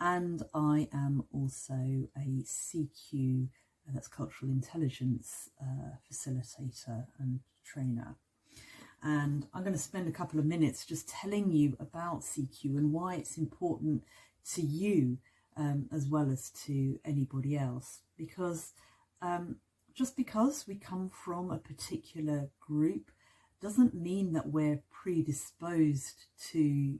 and I am also a CQ, that's Cultural Intelligence facilitator and trainer. And I'm going to spend a couple of minutes just telling you about CQ and why it's important to you as well as to anybody else. Because just because we come from a particular group doesn't mean that we're predisposed to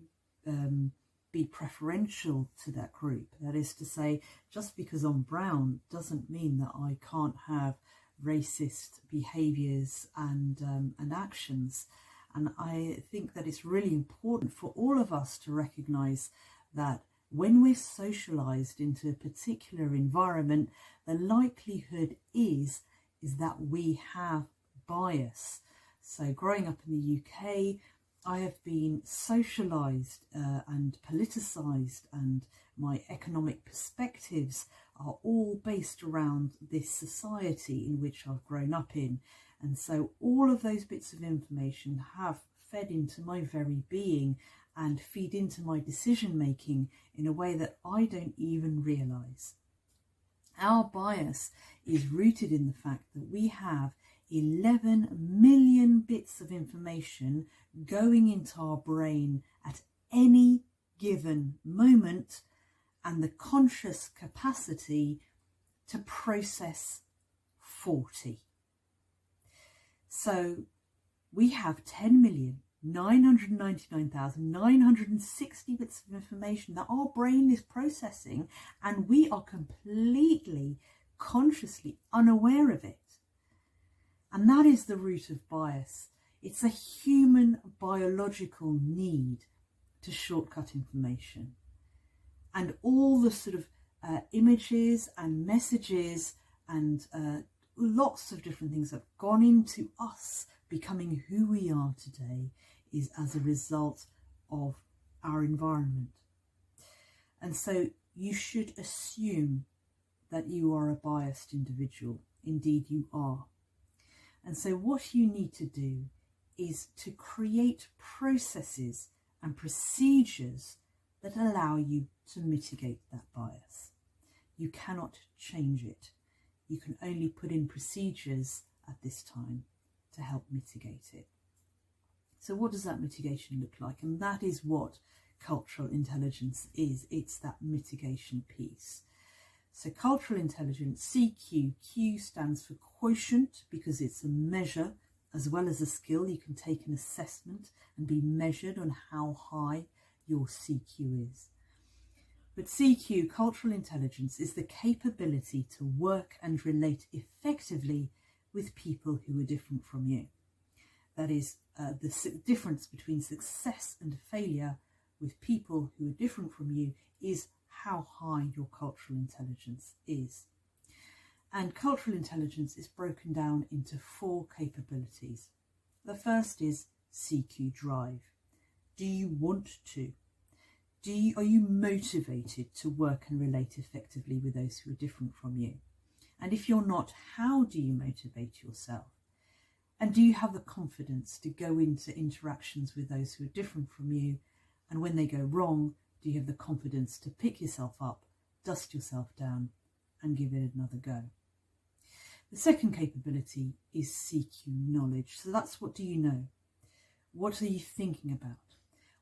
be preferential to that group. That is to say, just because I'm brown doesn't mean that I can't have racist behaviours and actions. And I think that it's really important for all of us to recognise that when we're socialized into a particular environment, the likelihood is that we have bias. So growing up in the UK, I have been socialized and politicized, and my economic perspectives are all based around this society in which I've grown up in. And so all of those bits of information have fed into my very being and feed into my decision making in a way that I don't even realize. Our bias is rooted in the fact that we have 11 million bits of information going into our brain at any given moment, and the conscious capacity to process 40. So we have 10,999,960 bits of information that our brain is processing, and we are completely consciously unaware of it. And that is the root of bias. It's a human biological need to shortcut information. And all the sort of images and messages and lots of different things that have gone into us becoming who we are today is as a result of our environment. And so you should assume that you are a biased individual. Indeed, you are. And so what you need to do is to create processes and procedures that allow you to mitigate that bias. You cannot change it. You can only put in procedures at this time to help mitigate it. So what does that mitigation look like? And that is what cultural intelligence is. It's that mitigation piece. So cultural intelligence, CQ, Q stands for quotient because it's a measure as well as a skill. You can take an assessment and be measured on how high your CQ is. But CQ, cultural intelligence, is the capability to work and relate effectively with people who are different from you. That is the difference between success and failure with people who are different from you is how high your cultural intelligence is. And cultural intelligence is broken down into 4 capabilities. The first is CQ drive. Do you want to? Are you motivated to work and relate effectively with those who are different from you? And if you're not, how do you motivate yourself? And do you have the confidence to go into interactions with those who are different from you? And when they go wrong, do you have the confidence to pick yourself up, dust yourself down, and give it another go? The second capability is CQ knowledge. So that's what do you know? What are you thinking about?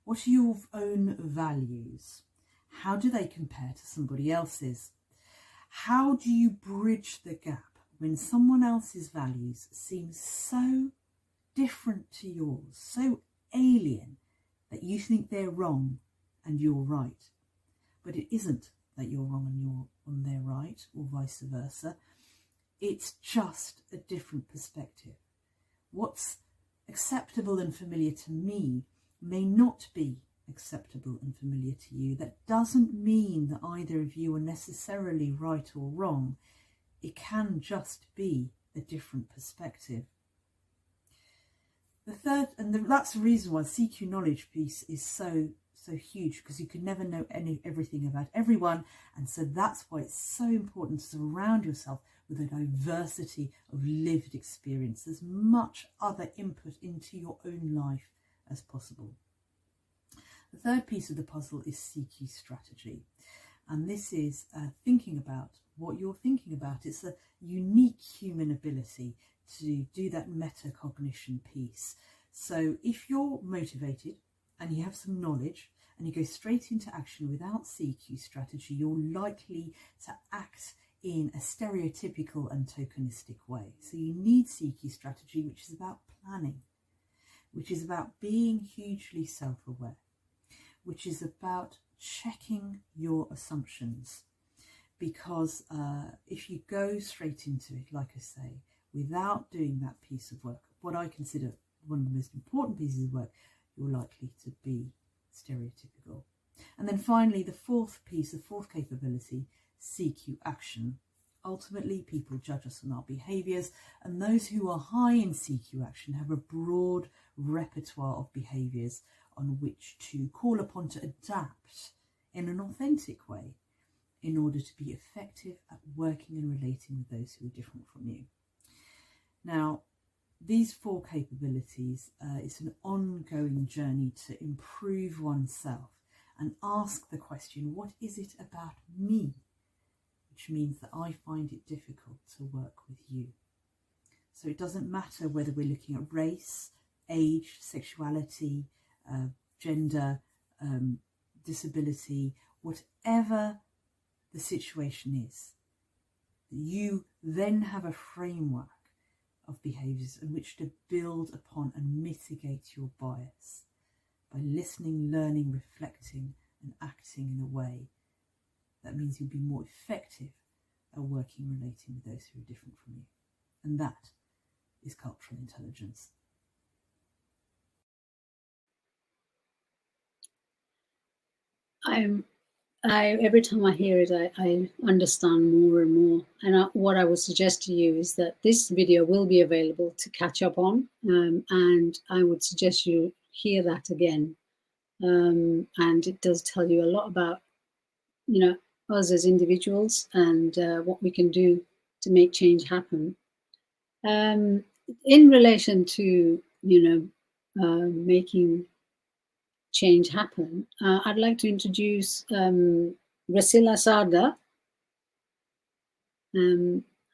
What are your own values? How do they compare to somebody else's? How do you bridge the gap when someone else's values seem so different to yours, so alien that you think they're wrong and you're right? But it isn't that you're wrong and they're right, or vice versa. It's just a different perspective. What's acceptable and familiar to me may not be acceptable and familiar to you. That doesn't mean that either of you are necessarily right or wrong. It can just be a different perspective. The third, and that's the reason why CQ knowledge piece is so huge, because you can never know everything about everyone, and so that's why it's so important to surround yourself with a diversity of lived experience, as much other input into your own life as possible. The third piece of the puzzle is CQ strategy, and this is thinking about what you're thinking about. It's a unique human ability to do that metacognition piece. So if you're motivated and you have some knowledge and you go straight into action without CQ strategy, you're likely to act in a stereotypical and tokenistic way. So you need CQ strategy, which is about planning, which is about being hugely self-aware, which is about checking your assumptions. Because if you go straight into it, like I say, without doing that piece of work, what I consider one of the most important pieces of work, you're likely to be stereotypical. And then finally, the fourth piece, the fourth capability, CQ action. Ultimately, people judge us on our behaviours, and those who are high in CQ action have a broad repertoire of behaviours on which to call upon to adapt in an authentic way in order to be effective at working and relating with those who are different from you. Now, these four capabilities, it's an ongoing journey to improve oneself and ask the question, what is it about me? Which means that I find it difficult to work with you. So it doesn't matter whether we're looking at race, age, sexuality, gender, disability, whatever the situation is, you then have a framework of behaviours in which to build upon and mitigate your bias by listening, learning, reflecting and acting in a way that means you'll be more effective at working and relating with those who are different from you. And that is cultural intelligence. Every time I hear it, I understand more and more. And what I would suggest to you is that this video will be available to catch up on, and I would suggest you hear that again. And it does tell you a lot about, us as individuals and what we can do to make change happen. In relation to, making change happen, I'd like to introduce Rasila Sarda.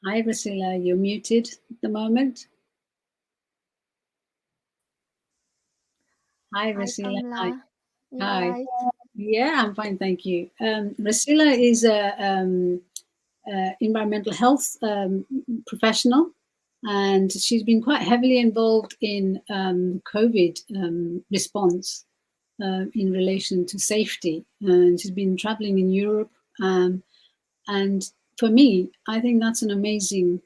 Hi, Rasila, you're muted at the moment. Hi, Rasila. Hi. Hi. Right. Yeah, I'm fine, thank you. Rasila is a environmental health professional, and she's been quite heavily involved in COVID response in relation to safety. And she's been traveling in Europe. And for me, I think that's an amazing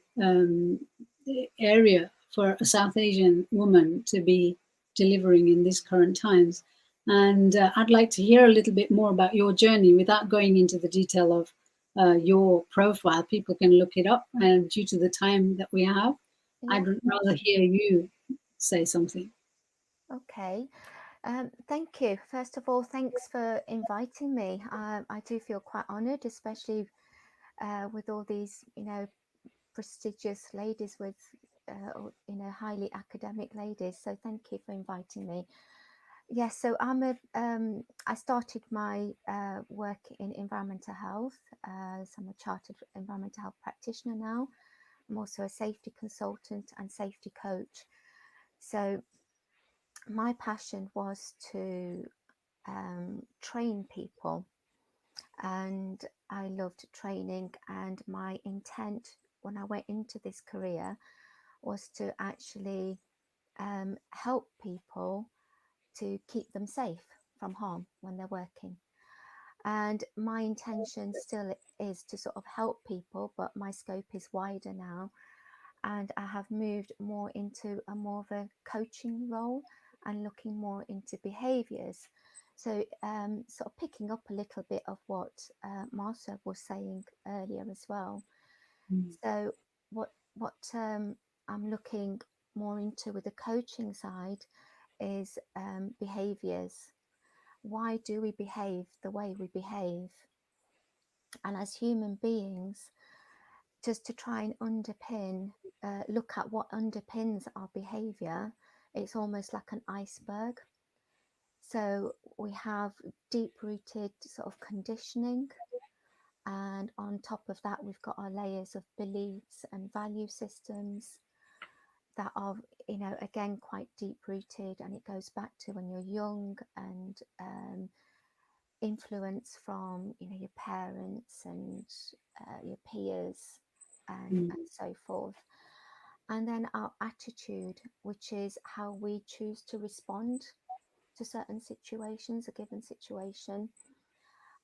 area for a South Asian woman to be delivering in these current times. And I'd like to hear a little bit more about your journey without going into the detail of your profile. People can look it up, and due to the time that we have, Yeah. I'd rather hear you say something. Okay. Thank you. First of all, thanks for inviting me. I do feel quite honoured, especially with all these, prestigious ladies with, highly academic ladies. So thank you for inviting me. Yes, so I started my work in environmental health. So I'm a chartered environmental health practitioner now. I'm also a safety consultant and safety coach. So my passion was to train people, and I loved training, and my intent when I went into this career was to actually help people to keep them safe from harm when they're working. And my intention still is to sort of help people, but my scope is wider now, and I have moved more into more of a coaching role and looking more into behaviours. So sort of picking up a little bit of what Marsha was saying earlier as well. So what I'm looking more into with the coaching side is behaviours. Why do we behave the way we behave? And as human beings, just to try and underpin, look at what underpins our behaviour, it's almost like an iceberg. So we have deep-rooted sort of conditioning, and on top of that we've got our layers of beliefs and value systems that are, again quite deep-rooted, and it goes back to when you're young, and influence from your parents and your peers and so forth. And then our attitude, which is how we choose to respond to certain situations, a given situation,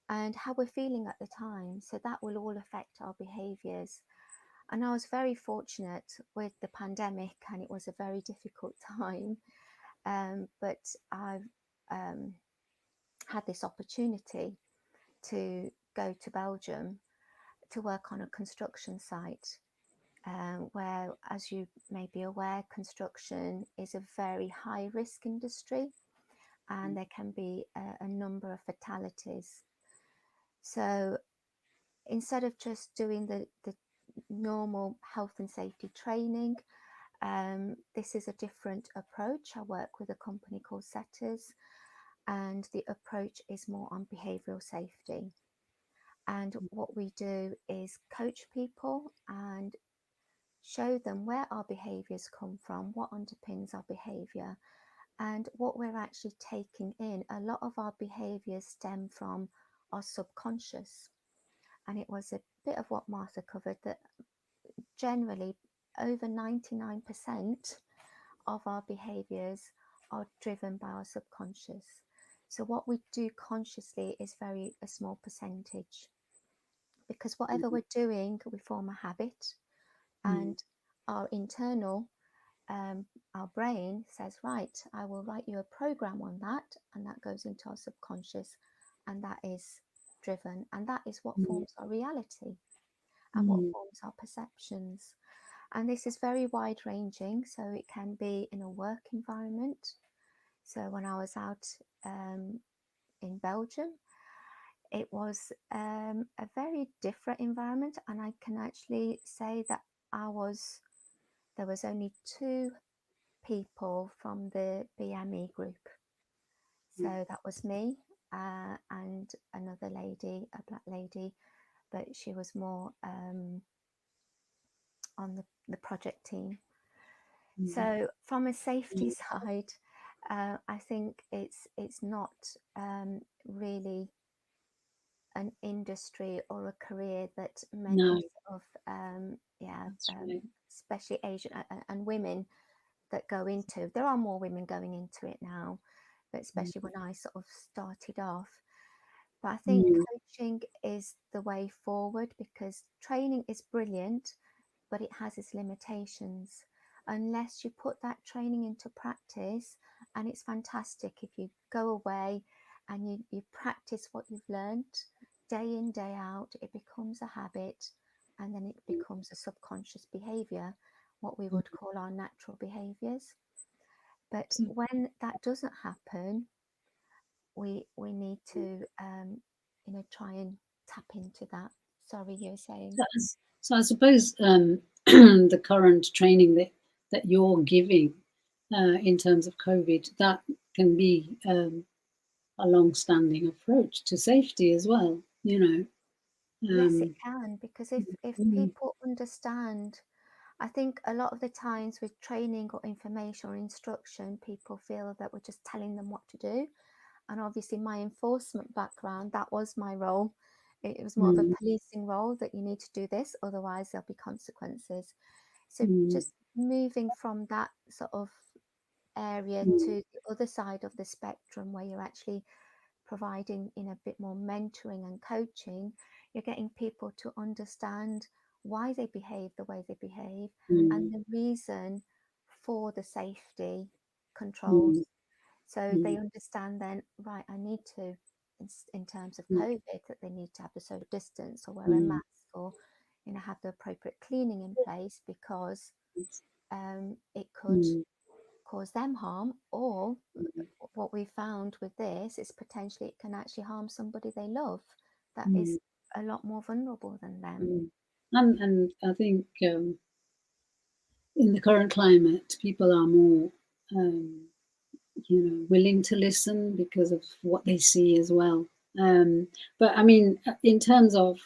and how we're feeling at the time. So that will all affect our behaviours. And I was very fortunate with the pandemic, and it was a very difficult time, but I've had this opportunity to go to Belgium to work on a construction site where, as you may be aware, construction is a very high risk industry and there can be a number of fatalities. So instead of just doing the normal health and safety training, this is a different approach. I work with a company called Setters, and the approach is more on behavioural safety. And what we do is coach people and show them where our behaviours come from, what underpins our behaviour, and what we're actually taking in. A lot of our behaviours stem from our subconscious. And it was a bit of what Martha covered, that generally over 99% of our behaviours are driven by our subconscious. So what we do consciously is a small percentage, because whatever we're doing, we form a habit, and our internal, our brain says, right, I will write you a program on that, and that goes into our subconscious, and that is driven, and that is what forms our reality and what forms our perceptions. And this is very wide ranging, so it can be in a work environment. So when I was out in Belgium, it was a very different environment, and I can actually say that there was only 2 people from the BME group. So that was me and another lady, a black lady, but she was more on the project team. So from a safety side, I think it's not really an industry or a career that many of especially Asian and women that go into. There are more women going into it now, but especially when I sort of started off. But I think coaching is the way forward, because training is brilliant, but it has its limitations. Unless you put that training into practice, and it's fantastic if you go away and you practice what you've learned day in, day out, it becomes a habit, and then it becomes a subconscious behaviour, what we would call our natural behaviours. But when that doesn't happen, we need to try and tap into that. Sorry, you were saying. So I suppose the current training that you're giving in terms of COVID, that can be a long-standing approach to safety as well, Yes, it can, because if people understand, I think a lot of the times with training or information or instruction, people feel that we're just telling them what to do. And obviously my enforcement background, that was my role. It was more of a policing role, that you need to do this, otherwise there'll be consequences. So just moving from that sort of area to the other side of the spectrum, where you're actually providing a bit more mentoring and coaching, you're getting people to understand why they behave the way they behave and the reason for the safety controls. So they understand then, right, I need to, in terms of COVID, that they need to have the social distance or wear a mask, or have the appropriate cleaning in place, because it could cause them harm, or what we found with this is potentially it can actually harm somebody they love that is a lot more vulnerable than them. And I think in the current climate, people are more willing to listen because of what they see as well. But I mean, in terms of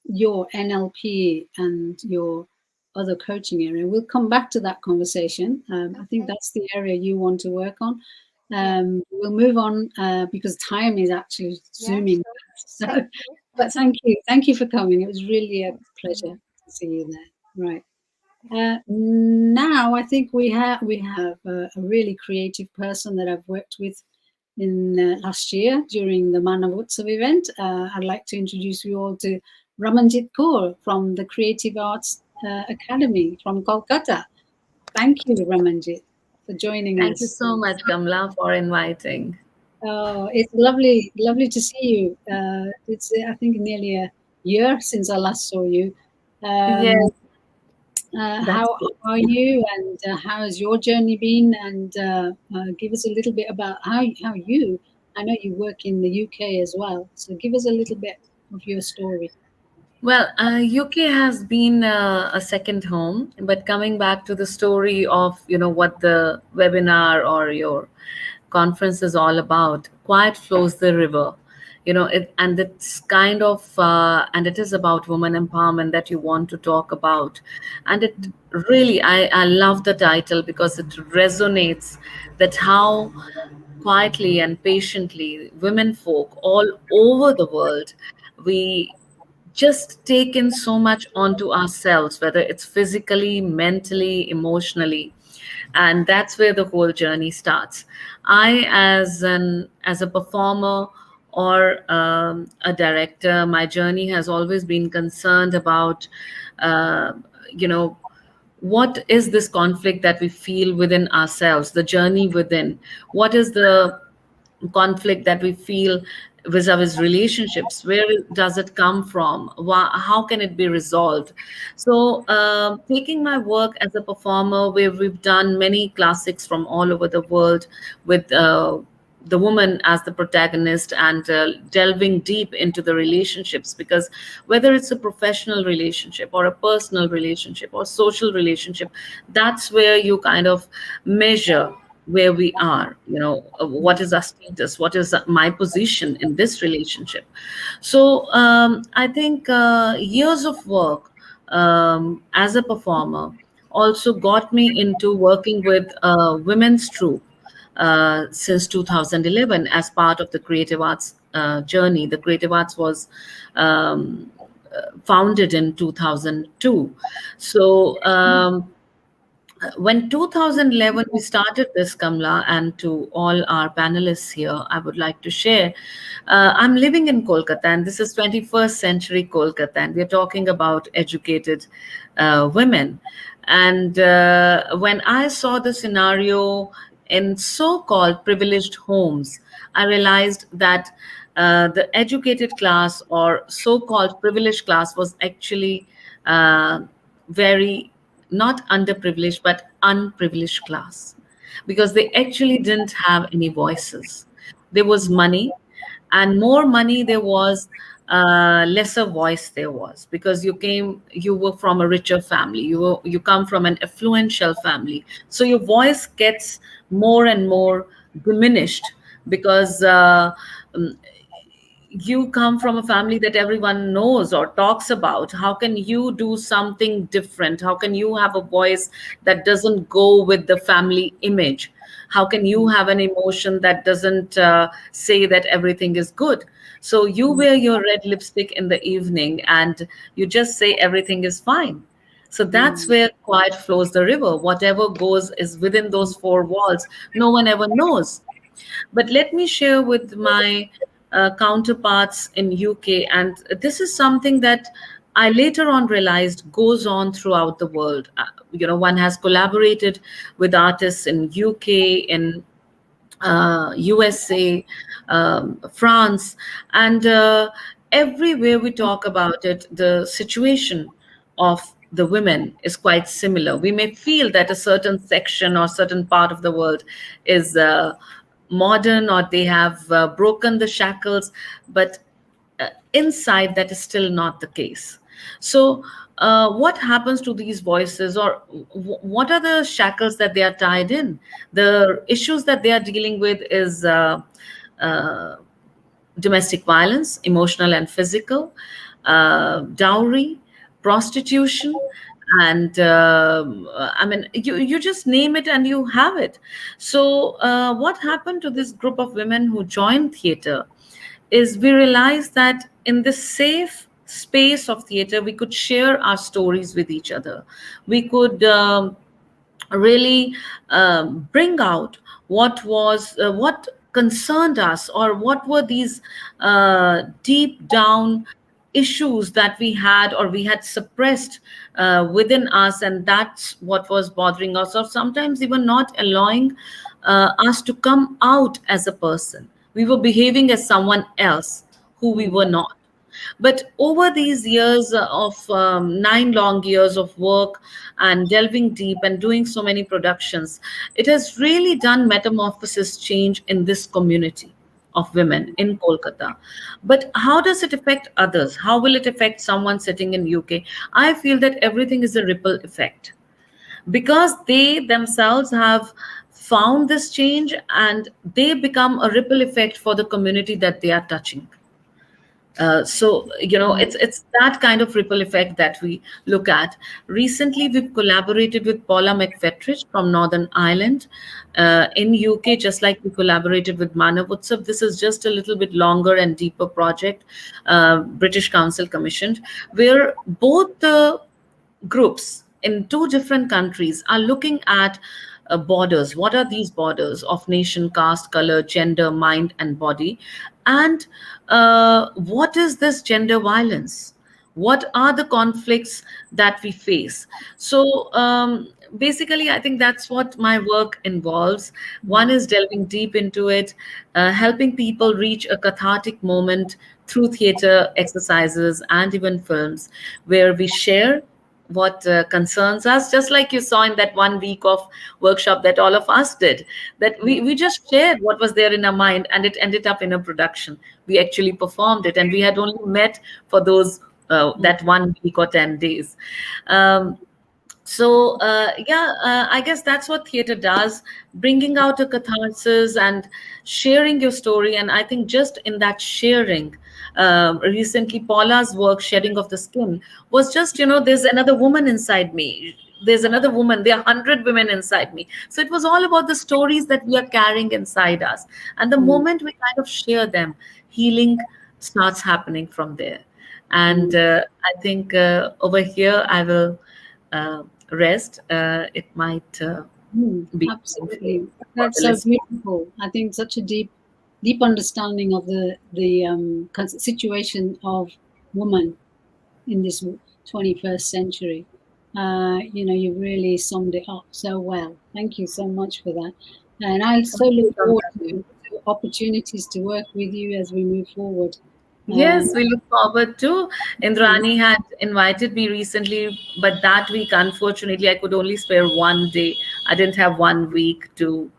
your NLP and your other coaching area, we'll come back to that conversation. I think that's the area you want to work on. We'll move on because time is actually zooming. So, but thank you for coming. It was really a pleasure to see you there. Right. Now I think we have a really creative person that I've worked with in last year during the Manavotsav event. I'd like to introduce you all to Ramanjit Kaur from the Creative Arts Academy from Kolkata. Thank you, Ramanjit, for joining us. Thank you so much, Kamla, for inviting. It's lovely to see you. It's I think nearly a year since I last saw you. Yes, that's How good. are you, and how has your journey been? And give us a little bit about how you. I know you work in the UK as well, so give us a little bit of your story. Well, UK has been a second home, but coming back to the story of what the webinar or your conference is all about, quiet flows the river. And it's kind of and it is about women empowerment that you want to talk about, and it really I love the title because it resonates that how quietly and patiently women folk all over the world we just taken so much onto ourselves, whether it's physically, mentally, emotionally, and that's where the whole journey starts. I, as a performer or a director, my journey has always been concerned about, uh, you know, what is this conflict that we feel within ourselves, the journey within, what is the conflict that we feel vis-a-vis relationships, where does it come from, how can it be resolved? So taking my work as a performer, where we've done many classics from all over the world with the woman as the protagonist, and delving deep into the relationships, because whether it's a professional relationship or a personal relationship or social relationship, that's where you kind of measure where we are, what is our status, what is my position in this relationship. So I think years of work as a performer also got me into working with women's troupe since 2011 as part of the creative arts journey. The creative arts was founded in 2002. So when 2011 we started this, Kamla, and to all our panelists here, I would like to share. I'm living in Kolkata, and this is 21st century Kolkata, and we're talking about educated women. And when I saw the scenario in so-called privileged homes, I realized that the educated class or so-called privileged class was actually very not underprivileged but unprivileged class, because they actually didn't have any voices. There was money, and more money there was, lesser voice there was, because you were from a richer family, you come from an affluential family, so your voice gets more and more diminished, because um, you come from a family that everyone knows or talks about. How can you do something different? How can you have a voice that doesn't go with the family image? How can you have an emotion that doesn't say that everything is good? So you wear your red lipstick in the evening and you just say everything is fine. So that's where quiet flows the river. Whatever goes is within those four walls. No one ever knows. But let me share with my counterparts in UK, and this is something that I later on realized goes on throughout the world. One has collaborated with artists in UK, in USA, France, and everywhere we talk about it, the situation of the women is quite similar. We may feel that a certain section or certain part of the world is modern, or they have broken the shackles, but inside that is still not the case. So what happens to these voices, or what are the shackles that they are tied in? The issues that they are dealing with is uh, domestic violence, emotional and physical, dowry, prostitution, and I mean, you just name it and you have it. So what happened to this group of women who joined theater is we realized that in this safe space of theater, we could share our stories with each other. We could really bring out what concerned us, or what were these deep down issues that we had, or we had suppressed within us, and that's what was bothering us, or sometimes even not allowing us to come out as a person. We were behaving as someone else who we were not. But over these years of 9 long years of work and delving deep and doing so many productions, it has really done metamorphosis change in this community of women in Kolkata. But how does it affect others? How will it affect someone sitting in UK? I feel that everything is a ripple effect because they themselves have found this change and they become a ripple effect for the community that they are touching. So it's that kind of ripple effect that we look at. Recently, we've collaborated with Paula McFetrich from Northern Ireland in UK, just like we collaborated with Manav Utsav. This is just a little bit longer and deeper project, British Council commissioned, where both the groups in two different countries are looking at borders. What are these borders of nation, caste, color, gender, mind, and body? And what is this gender violence? What are the conflicts that we face? So basically, I think that's what my work involves. One is delving deep into it, helping people reach a cathartic moment through theater exercises and even films where we share what concerns us, just like you saw in that 1 week of workshop that all of us did, that we just shared what was there in our mind and it ended up in a production. We actually performed it and we had only met for those that 1 week or 10 days. I guess that's what theater does, bringing out a catharsis and sharing your story. And I think just in that sharing, recently Paula's work, Shedding of the Skin, was just, there's another woman inside me. There's another woman. There are 100 women inside me. So it was all about the stories that we are carrying inside us. And the moment we kind of share them, healing starts happening from there. And I think over here, I will rest. It might be absolutely. That's so beautiful. I think such a deep understanding of the situation of woman in this 21st century. You really summed it up so well. Thank you so much for that. And I so look forward to opportunities to work with you as we move forward. Yes, we look forward to. Indrani had invited me recently, but that week, unfortunately, I could only spare 1 day. I didn't have 1 week to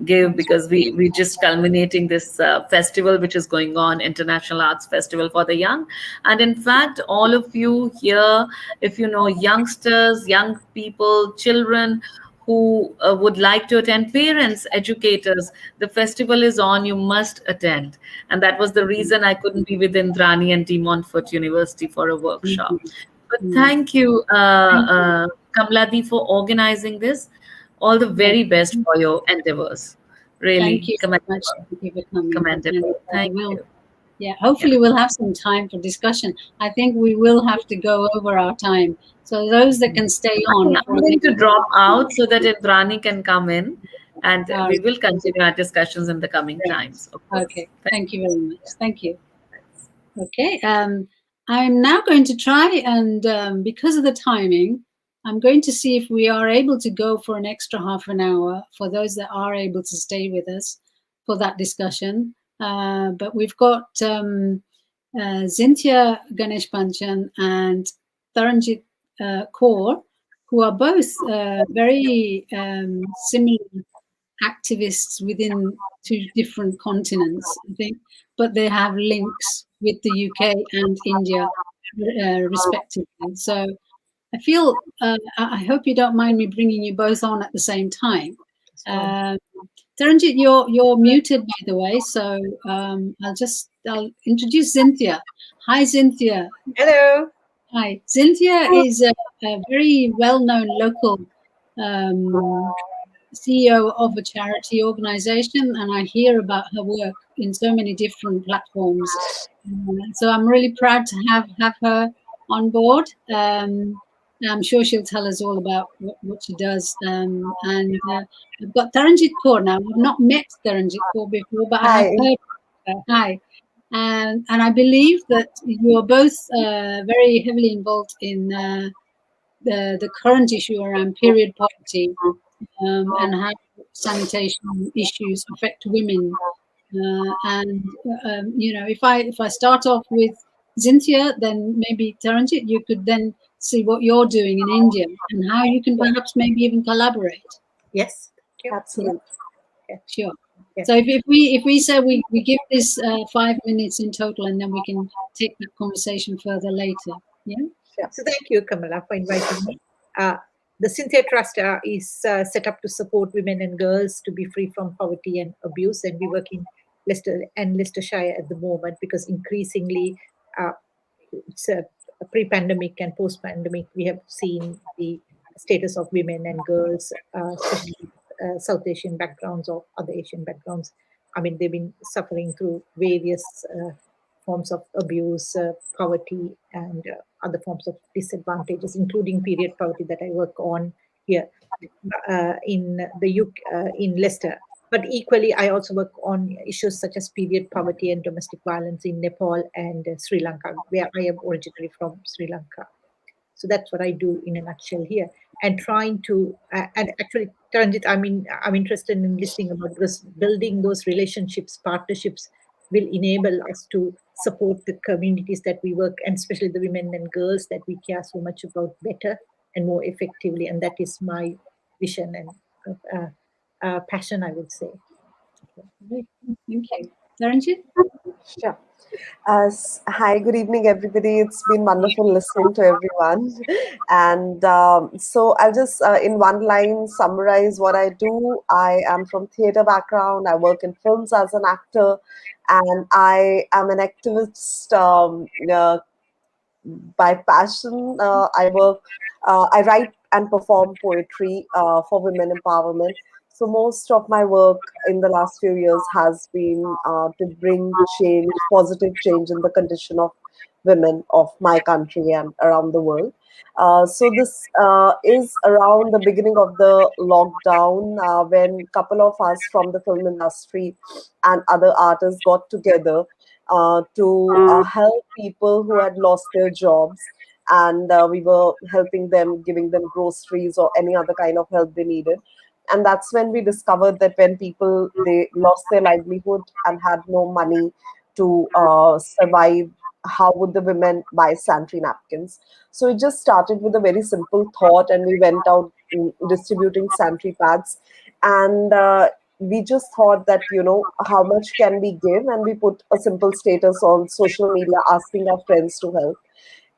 give because we just culminating this festival which is going on, International Arts Festival for the Young. And in fact, all of you here, if you know youngsters, young people, children who would like to attend, parents, educators, the festival is on, you must attend. And that was the reason I couldn't be with Indrani and De Montfort University for a workshop. But thank you, Kamladi, for organizing this. All the very best for your endeavors. Really, thank you so much. Thank you for coming. Commendable. Thank you. Yeah, hopefully we'll have some time for discussion. I think we will have to go over our time. So those that can stay on. I'm going to drop out so that Indrani can come in and we will continue our discussions in the coming times. Okay, thank you very much. Thank you. Okay, I'm now going to try and because of the timing, I'm going to see if we are able to go for an extra half an hour for those that are able to stay with us for that discussion. But we've got Zinthia Ganesh Panchan and Taranjit Kaur, who are both very similar activists within two different continents, I think, but they have links with the UK and India respectively. So I feel, I hope you don't mind me bringing you both on at the same time. Taranjit, you're muted, by the way, so I'll introduce Zinthia. Hi, Zinthia. Hello. Hi. Zinthia is a very well-known local CEO of a charity organization, and I hear about her work in so many different platforms. So I'm really proud to have her on board. I'm sure she'll tell us all about what she does. And I've got Taranjit Kaur now. I've not met Taranjit Kaur before, but I have heard her. Hi. And I believe that you are both very heavily involved in the current issue around period poverty and how sanitation issues affect women And if I start off with Cynthia, then maybe Taranjit, you could then see what you're doing in India and how you can perhaps maybe even collaborate. Yes, absolutely. Yeah. Sure. Yeah. So if we say we give this 5 minutes in total, and then we can take the conversation further later. Yeah. Sure. So thank you, Kamala, for inviting me. The Cynthia Trust is set up to support women and girls to be free from poverty and abuse, and we work in Leicester and Leicestershire at the moment because increasingly, it's pre-pandemic and post-pandemic, we have seen the status of women and girls, especially South Asian backgrounds or other Asian backgrounds. I mean, they've been suffering through various forms of abuse, poverty, and other forms of disadvantages, including period poverty that I work on here in the UK, in Leicester. But equally, I also work on issues such as period poverty and domestic violence in Nepal and Sri Lanka, where I am originally from Sri Lanka. So that's what I do in a nutshell here. And trying to, and actually, Taranjit, I'm interested in listening about this, building those relationships, partnerships will enable us to support the communities that we work, and especially the women and girls that we care so much about better and more effectively. And that is my vision and passion, I would say. Thank you. Taranjit? Sure. Hi, good evening, everybody. It's been wonderful listening to everyone. And so I'll just, in one line, summarize what I do. I am from theatre background. I work in films as an actor, and I am an activist by passion. I write and perform poetry for women empowerment. So most of my work in the last few years has been to bring change, positive change in the condition of women of my country and around the world. So this is around the beginning of the lockdown when a couple of us from the film industry and other artists got together to help people who had lost their jobs, and we were helping them, giving them groceries or any other kind of help they needed. And that's when we discovered that when people, they lost their livelihood and had no money to survive, how would the women buy sanitary napkins? So it just started with a very simple thought, and we went out distributing sanitary pads. And we just thought that, how much can we give? And we put a simple status on social media asking our friends to help.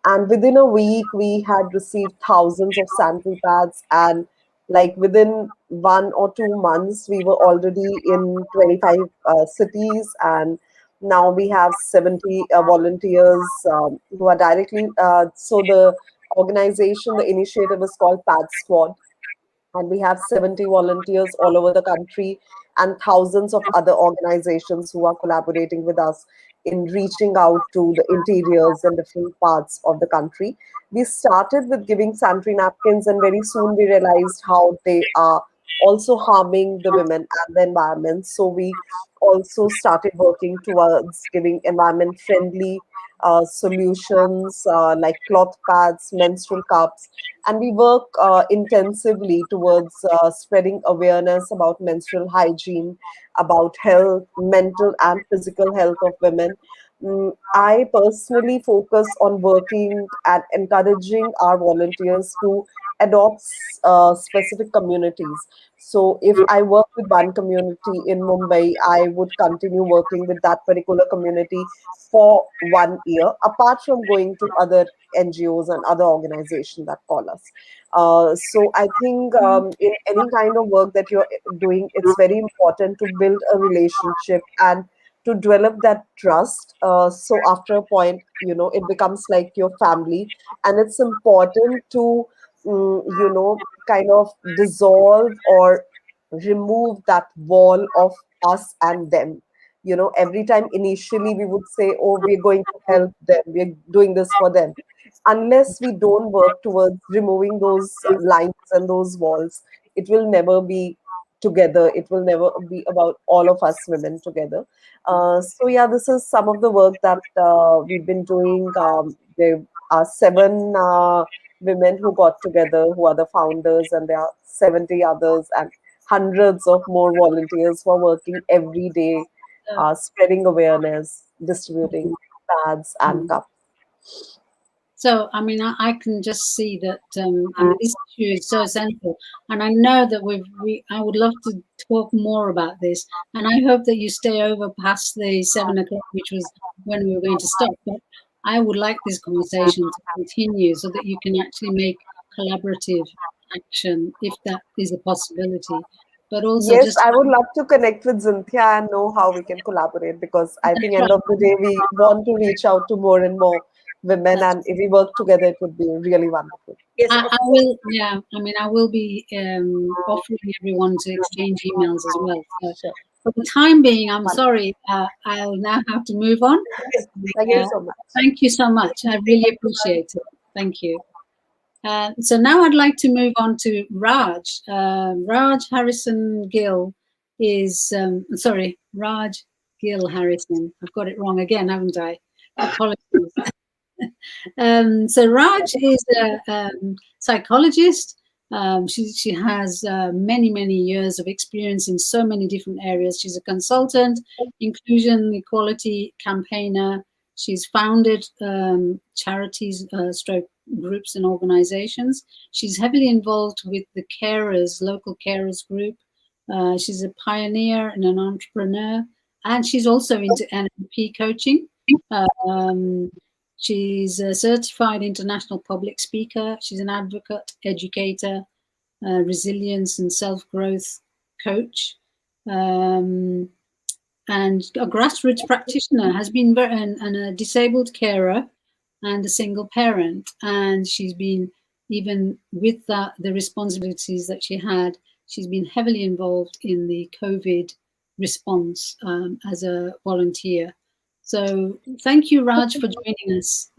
And within a week, we had received thousands of sanitary pads. And like within 1 or 2 months, we were already in 25 cities. And now we have 70 volunteers who are directly. So the organization, the initiative is called Pad Squad, and we have 70 volunteers all over the country and thousands of other organizations who are collaborating with us in reaching out to the interiors and different parts of the country. We started with giving sanitary napkins, and very soon we realized how they are also harming the women and the environment. So we also started working towards giving environment friendly solutions like cloth pads, menstrual cups, and we work intensively towards spreading awareness about menstrual hygiene, about health, mental and physical health of women. I personally focus on working and encouraging our volunteers to adopt specific communities. So if I work with one community in Mumbai, I would continue working with that particular community for 1 year, apart from going to other NGOs and other organizations that call us. So I think in any kind of work that you're doing, it's very important to build a relationship and to develop that trust. So after a point, it becomes like your family, and it's important to, kind of dissolve or remove that wall of us and them. Every time initially we would say, oh, we're going to help them, we're doing this for them. Unless we don't work towards removing those lines and those walls, it will never be together. It will never be about all of us women together. So yeah, this is some of the work that we've been doing. There are 7 women who got together, who are the founders, and there are 70 others and hundreds of more volunteers who are working every day spreading awareness, distributing pads and cups. So, I mean, I can just see that I mean, this issue is so central, and I know that I would love to talk more about this, and I hope that you stay over past the 7 o'clock, which was when we were going to stop. But I would like this conversation to continue so that you can actually make collaborative action, if that is a possibility. But also, yes, I would love to connect with Zinthia and know how we can collaborate, because I think end of the day we want to reach out to more and more women, and if we work together, it would be really wonderful. Yes, I will. Yeah, I mean, I will be offering everyone to exchange emails as well. So for the time being, I'm sorry. I'll now have to move on. Thank you so much. Thank you so much. I really appreciate it. Thank you. So now I'd like to move on to Raj. Raj Harrison Gill is Raj Gill Harrison. I've got it wrong again, haven't I? Apologies. So Raj is a psychologist. She has many years of experience in so many different areas. She's a consultant, inclusion, equality campaigner. She's founded charities, stroke groups and organizations. She's heavily involved with the carers, local carers group. She's a pioneer and an entrepreneur, and she's also into NLP coaching. She's a certified international public speaker. She's an advocate, educator, resilience and self-growth coach, and a grassroots practitioner, has been and a disabled carer and a single parent. And she's been, even with that, the responsibilities that she had, she's been heavily involved in the COVID response as a volunteer. So thank you, Raj, for joining us.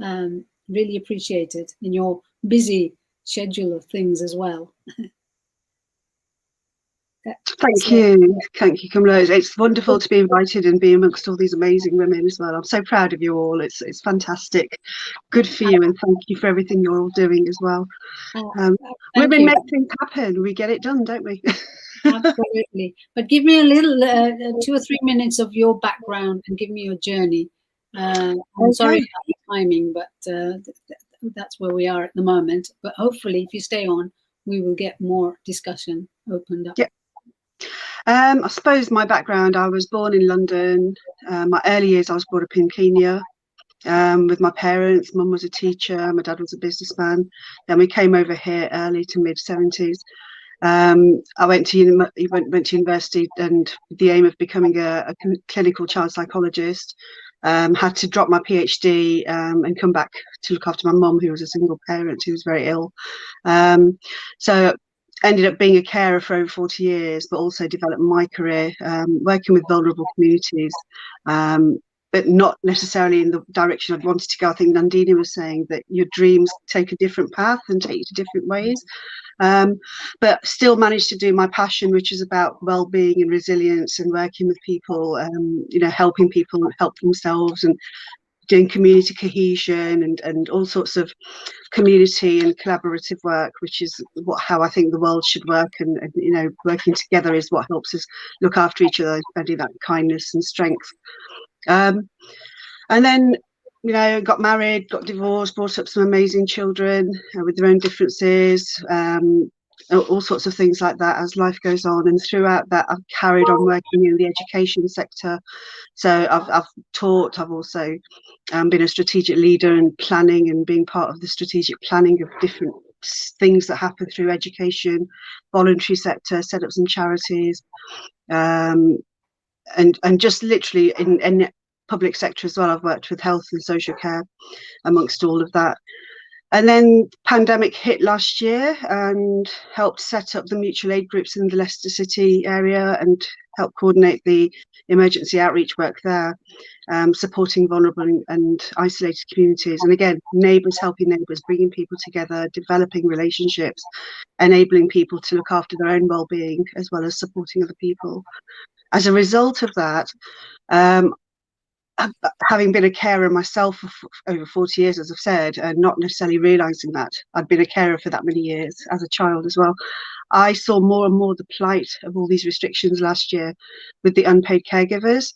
Really appreciate it in your busy schedule of things as well. Thank you, Kamala. It's wonderful to be invited and be amongst all these amazing women as well. I'm so proud of you all. It's fantastic. Good for you, and thank you for everything you're all doing as well. Women make things happen. We get it done, don't we? Absolutely. But give me a little 2 or 3 minutes of your background and give me your journey. I'm sorry about the timing, but that's where we are at the moment. But hopefully, if you stay on, we will get more discussion opened up. Yeah. I suppose my background, I was born in London. My early years, I was brought up in Kenya with my parents. Mum was a teacher, my dad was a businessman. Then we came over here early to mid 70s. I went to university, and with the aim of becoming a clinical child psychologist. Had to drop my PhD and come back to look after my mum, who was a single parent who was very ill. So ended up being a carer for over 40 years, but also developed my career working with vulnerable communities, but not necessarily in the direction I'd wanted to go. I think Nandini was saying that your dreams take a different path and take you to different ways. But still managed to do my passion, which is about well-being and resilience and working with people, helping people help themselves, and doing community cohesion and all sorts of community and collaborative work, which is how I think the world should work. And working together is what helps us look after each other, spreading that kindness and strength. And then got married, got divorced, brought up some amazing children with their own differences, all sorts of things like that as life goes on. And throughout that, I've carried on working in the education sector. So I've taught, I've also been a strategic leader and planning, and being part of the strategic planning of different things that happen through education, voluntary sector, set up some charities, and just literally in public sector as well. I've worked with health and social care amongst all of that. And then pandemic hit last year and helped set up the mutual aid groups in the Leicester City area and help coordinate the emergency outreach work there, supporting vulnerable and isolated communities. And again, neighbours helping neighbours, bringing people together, developing relationships, enabling people to look after their own well-being as well as supporting other people. As a result of that, having been a carer myself for over 40 years, as I've said, and not necessarily realising that I'd been a carer for that many years as a child as well, I saw more and more the plight of all these restrictions last year with the unpaid caregivers.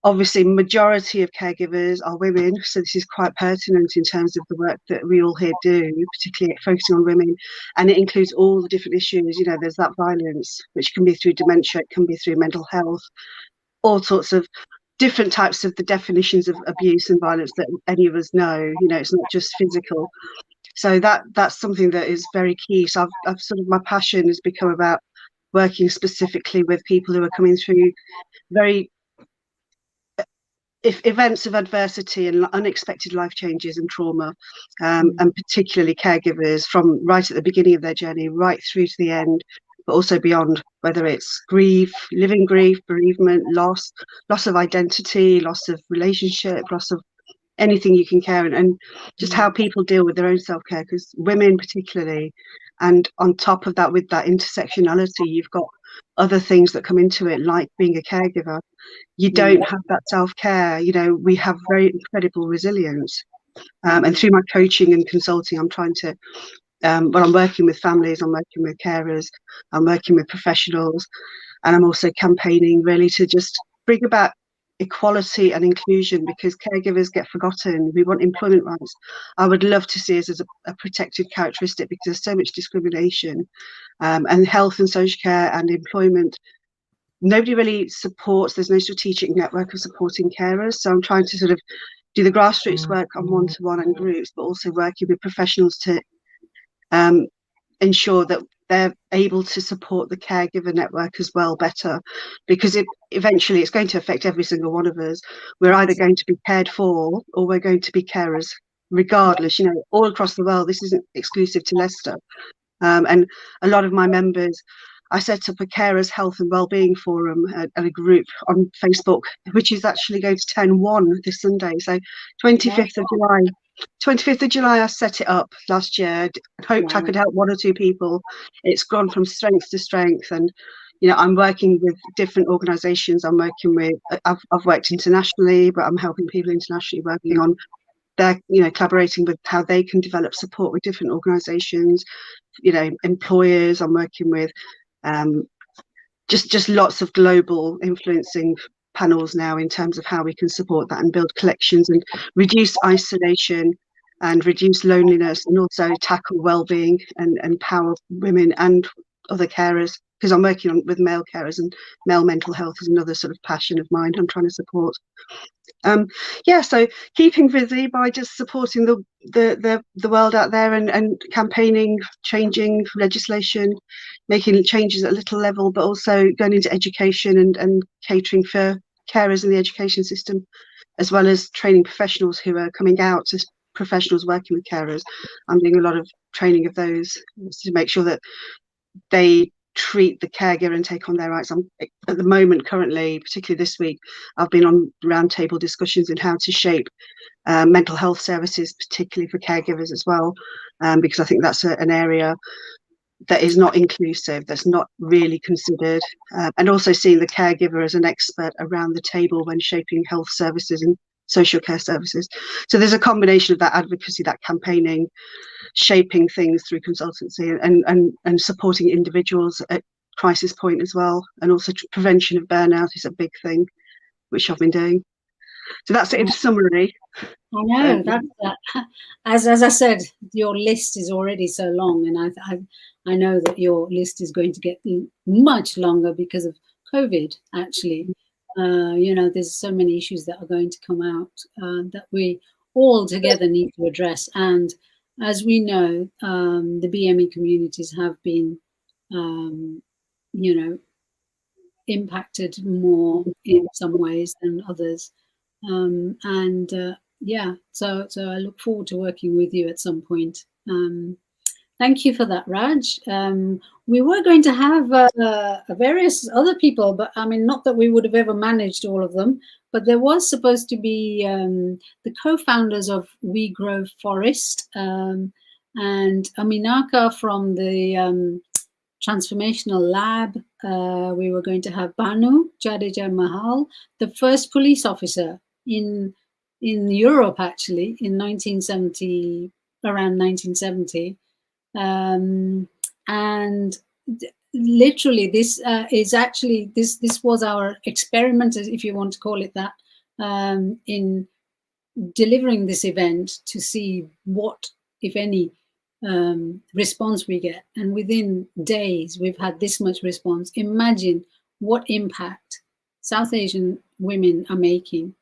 Obviously, majority of caregivers are women, so this is quite pertinent in terms of the work that we all here do, particularly focusing on women, and it includes all the different issues. You know, there's that violence, which can be through dementia, it can be through mental health, all sorts of different types of the definitions of abuse and violence that any of us know. You know, it's not just physical. So that's something that is very key. So I've sort of, my passion has become about working specifically with people who are coming through very events of adversity and unexpected life changes and trauma, and particularly caregivers from right at the beginning of their journey right through to the end, but also beyond, whether it's grief, living grief, bereavement, loss of identity, loss of relationship, loss of anything you can care, and just how people deal with their own self-care, because women particularly, and on top of that, with that intersectionality, you've got other things that come into it, like being a caregiver. You don't have that self-care. You know, we have very incredible resilience, and through my coaching and consulting, I'm trying to when I'm working with families, I'm working with carers, I'm working with professionals, and I'm also campaigning really to just bring about equality and inclusion, because caregivers get forgotten. We want employment rights. I would love to see us as a protected characteristic, because there's so much discrimination, and health and social care and employment. Nobody really supports, there's no strategic network of supporting carers. So I'm trying to sort of do the grassroots work on one-to-one and groups, but also working with professionals to ensure that they're able to support the caregiver network as well better, because eventually it's going to affect every single one of us. We're either going to be cared for or we're going to be carers, regardless. You know, all across the world, this isn't exclusive to Leicester. And a lot of my members, I set up a carers health and wellbeing forum and a group on Facebook, which is actually going to turn 1 this Sunday. So 25th of July. 25th of July, I set it up last year. Hoped I could help 1 or 2 people. It's gone from strength to strength, and you know, I'm working with different organisations. I'm working with. I've worked internationally, but I'm helping people internationally, working on their, you know, collaborating with how they can develop support with different organisations. You know, employers. I'm working with. Just lots of global influencing panels now in terms of how we can support that and build collections and reduce isolation and reduce loneliness, and also tackle well-being and empower women and other carers, because I'm working on with male carers, and male mental health is another sort of passion of mine I'm trying to support. So keeping busy by just supporting the world out there, and campaigning, changing legislation, making changes at a little level, but also going into education and catering for carers in the education system, as well as training professionals who are coming out as professionals working with carers. I'm doing a lot of training of those to make sure that they treat the caregiver and take on their rights. I'm at the moment, currently, particularly this week, I've been on roundtable discussions in how to shape mental health services, particularly for caregivers as well, because I think that's an area that is not inclusive, that's not really considered, and also seeing the caregiver as an expert around the table when shaping health services and social care services. So there's a combination of that advocacy, that campaigning, shaping things through consultancy, and supporting individuals at crisis point as well, and also prevention of burnout is a big thing which I've been doing. So that's it in summary. I know as I said, your list is already so long, and I know that your list is going to get much longer because of COVID, actually. You know, there's so many issues that are going to come out that we all together need to address. And as we know, the BME communities have been, you know, impacted more in some ways than others. So I look forward to working with you at some point. Thank you for that, Raj. We were going to have various other people, but I mean, not that we would have ever managed all of them, but there was supposed to be the co-founders of We Grow Forest, and Aminaka from the Transformational Lab. We were going to have Banu Jadeja Mahal, the first police officer in Europe, actually, in 1970, around 1970. And literally, this is actually, this was our experiment, if you want to call it that, in delivering this event to see what, if any, response we get. And within days, we've had this much response. Imagine what impact South Asian women are making.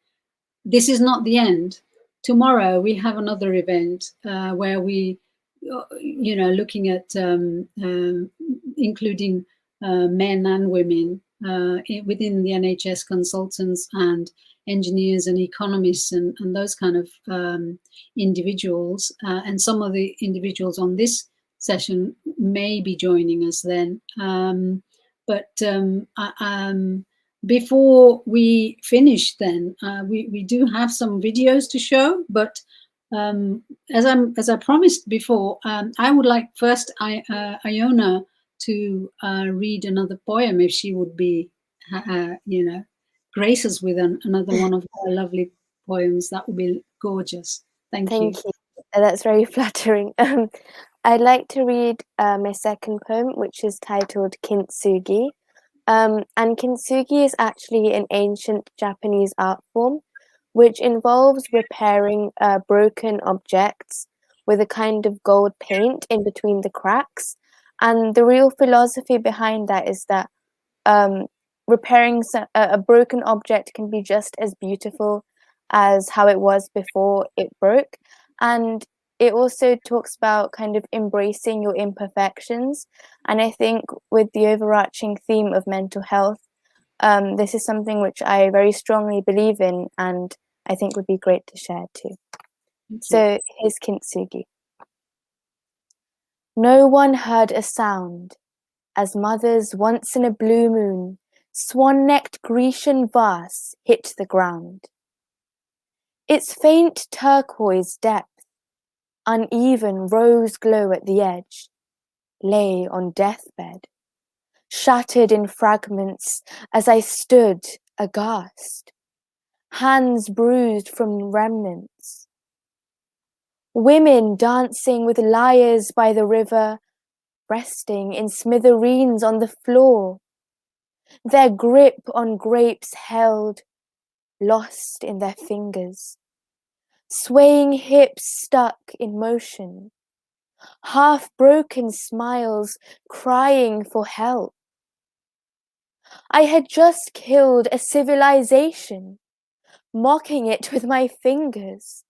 This is not the end. Tomorrow we have another event where we, looking at including men and women within the NHS, consultants and engineers and economists and those kind of individuals. And some of the individuals on this session may be joining us then. Before we finish then, we do have some videos to show, but as I promised before, I would like first Iona to read another poem, if she would be, grace us with another one of her lovely poems. That would be gorgeous. Thank you. That's very flattering. I'd like to read my second poem, which is titled Kintsugi. And kintsugi is actually an ancient Japanese art form which involves repairing broken objects with a kind of gold paint in between the cracks. And the real philosophy behind that is that repairing a broken object can be just as beautiful as how it was before it broke. And it also talks about kind of embracing your imperfections. And I think with the overarching theme of mental health, this is something which I very strongly believe in and I think would be great to share too. So here's Kintsugi. No one heard a sound as mother's once in a blue moon swan-necked Grecian vase hit the ground. Its faint turquoise depth, uneven rose glow at the edge, lay on deathbed, shattered in fragments as I stood aghast, hands bruised from remnants. Women dancing with lyres by the river, resting in smithereens on the floor, their grip on grapes held, lost in their fingers, swaying hips stuck in motion, half-broken smiles crying for help. I had just killed a civilization, mocking it with my fingers.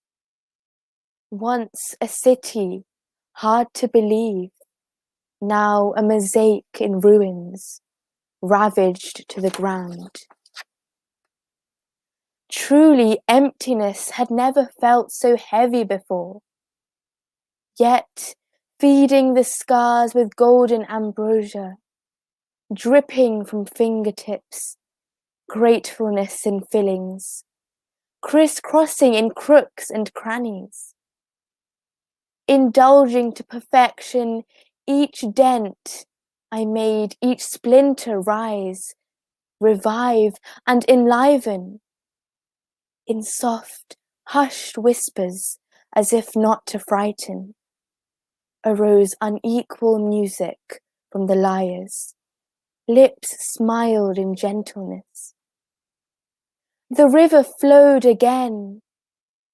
Once a city, hard to believe, now a mosaic in ruins, ravaged to the ground. Truly, emptiness had never felt so heavy before. Yet, feeding the scars with golden ambrosia, dripping from fingertips, gratefulness in fillings, crisscrossing in crooks and crannies, indulging to perfection each dent I made, each splinter rise, revive and enliven, in soft, hushed whispers as if not to frighten, arose unequal music from the lyres, lips smiled in gentleness. The river flowed again,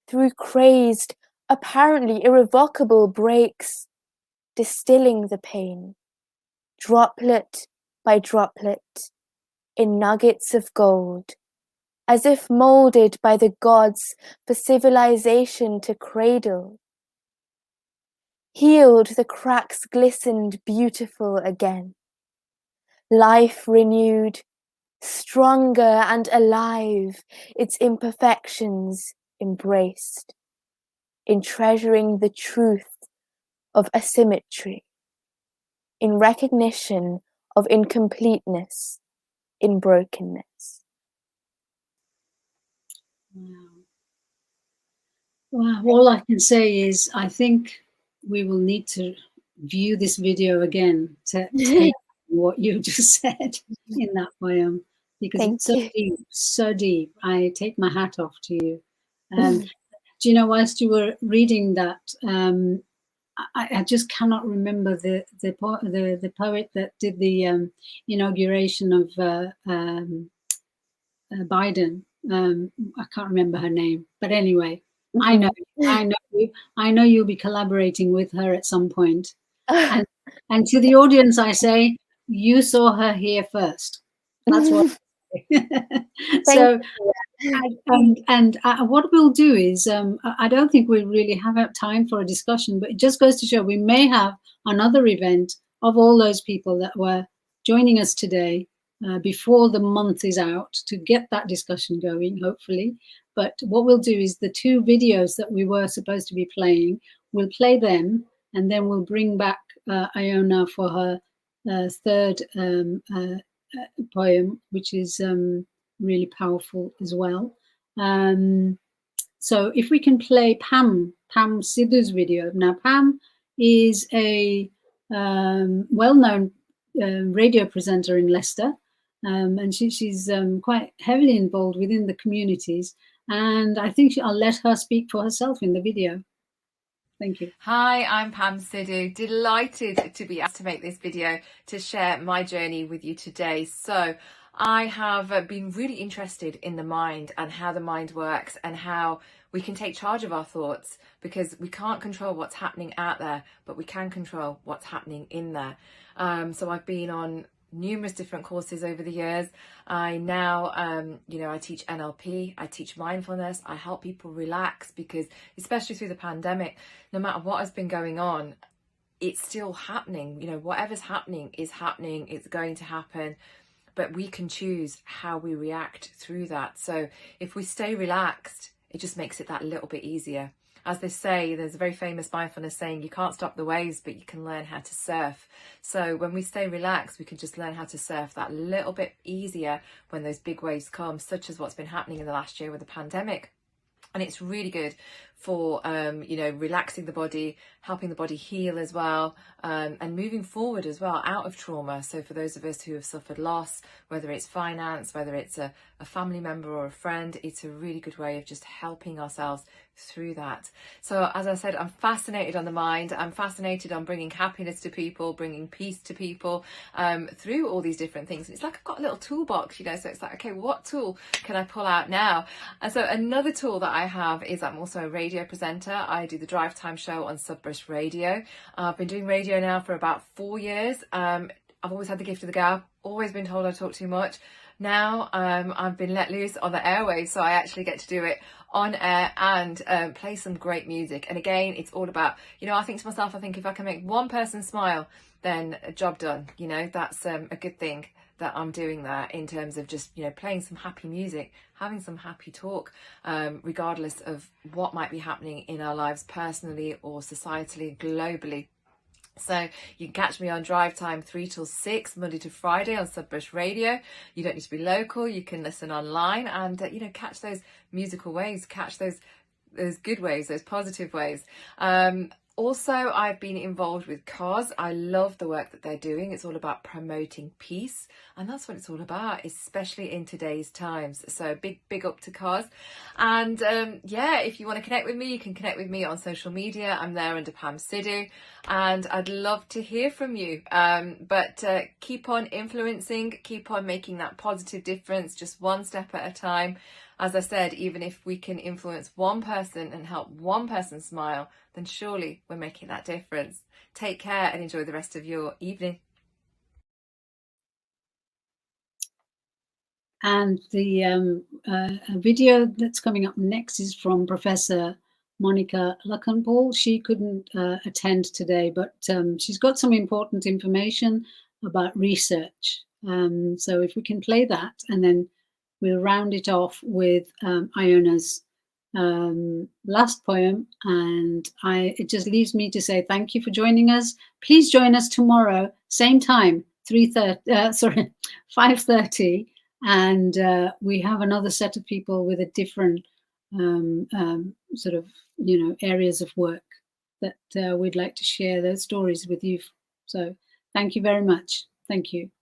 through crazed, apparently irrevocable breaks, distilling the pain, droplet by droplet, in nuggets of gold, as if molded by the gods for civilization to cradle. Healed, the cracks glistened beautiful again. Life renewed, stronger and alive, its imperfections embraced, in treasuring the truth of asymmetry, in recognition of incompleteness, in brokenness. Wow. All I can say is I think we will need to view this video again to take what you just said in that poem, because it's so deep, so deep. I take my hat off to you. Do you know, whilst you were reading that, I just cannot remember the poet that did the inauguration of Biden. I can't remember her name, but anyway, I know you'll be collaborating with her at some point. And to the audience, I say, you saw her here first. That's what. So, what we'll do is, I don't think we really have time for a discussion, but it just goes to show we may have another event of all those people that were joining us today before the month is out to get that discussion going, hopefully. But what we'll do is the 2 videos that we were supposed to be playing, we'll play them, and then we'll bring back Iona for her 3rd poem, which is really powerful as well. So if we can play Pam Sidhu's video. Now, Pam is a well-known radio presenter in Leicester, and she's quite heavily involved within the communities. And I think I'll let her speak for herself in the video. Thank you. Hi, I'm Pam Sidhu. Delighted to be asked to make this video to share my journey with you today. So I have been really interested in the mind and how the mind works and how we can take charge of our thoughts, because we can't control what's happening out there, but we can control what's happening in there. So I've been on numerous different courses over the years. I now, I teach NLP, I teach mindfulness, I help people relax, because especially through the pandemic, no matter what has been going on, it's still happening. Whatever's happening is happening, it's going to happen, but we can choose how we react through that. So if we stay relaxed, it just makes it that little bit easier. As they say, there's a very famous mindfulness saying, you can't stop the waves, but you can learn how to surf. So when we stay relaxed, we can just learn how to surf that little bit easier when those big waves come, such as what's been happening in the last year with the pandemic. And it's really good for, relaxing the body, helping the body heal as well, and moving forward as well, out of trauma. So for those of us who have suffered loss, whether it's finance, whether it's a family member or a friend, it's a really good way of just helping ourselves through that. So as I said, I'm fascinated on the mind. I'm fascinated on bringing happiness to people, bringing peace to people, through all these different things. And it's like I've got a little toolbox, so it's like, okay, what tool can I pull out now? And so another tool that I have is I'm also a radio presenter. I do the Drive Time show on Subbrush Radio. I've been doing radio now for about 4 years. I've always had the gift of the gab, always been told I talk too much. Now I've been let loose on the airwaves, so I actually get to do it on air and play some great music. And again, it's all about, I think to myself, if I can make one person smile, then a job done. That's a good thing that I'm doing there, in terms of just, playing some happy music, having some happy talk, regardless of what might be happening in our lives personally or societally, globally. So you can catch me on Drive Time 3 till 6, Monday to Friday on Subbrush Radio. You don't need to be local. You can listen online and, catch those musical waves, catch those good waves, those positive waves. Also, I've been involved with COS. I love the work that they're doing. It's all about promoting peace, and that's what it's all about, especially in today's times. So big up to COS. And if you want to connect with me, you can connect with me on social media. I'm there under Pam Sidhu, and I'd love to hear from you. But keep on influencing, keep on making that positive difference, just one step at a time. As I said, even if we can influence one person and help one person smile, then surely we're making that difference. Take care and enjoy the rest of your evening. And the video that's coming up next is from Professor Monica Lakhanpaul. She couldn't attend today, but she's got some important information about research. So if we can play that, and then we'll round it off with Iona's last poem. And it just leaves me to say thank you for joining us. Please join us tomorrow, same time, 5:30. And we have another set of people with a different areas of work that we'd like to share those stories with you. So thank you very much. Thank you.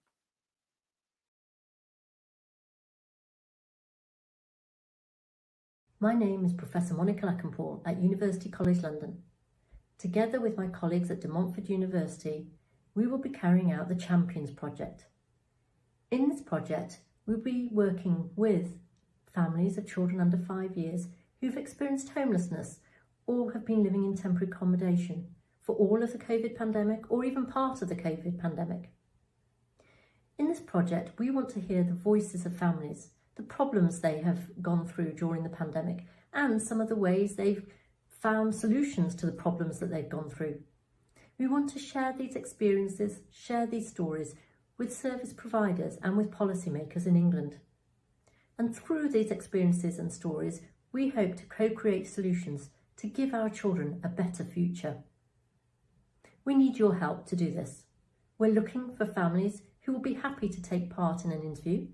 My name is Professor Monica Lakhanpaul at University College London. Together with my colleagues at De Montfort University, we will be carrying out the Champions Project. In this project, we'll be working with families of children under 5 years who've experienced homelessness or have been living in temporary accommodation for all of the COVID pandemic or even part of the COVID pandemic. In this project, we want to hear the voices of families, the problems they have gone through during the pandemic, and some of the ways they've found solutions to the problems that they've gone through. We want to share these experiences, share these stories with service providers and with policymakers in England. And through these experiences and stories, we hope to co-create solutions to give our children a better future. We need your help to do this. We're looking for families who will be happy to take part in an interview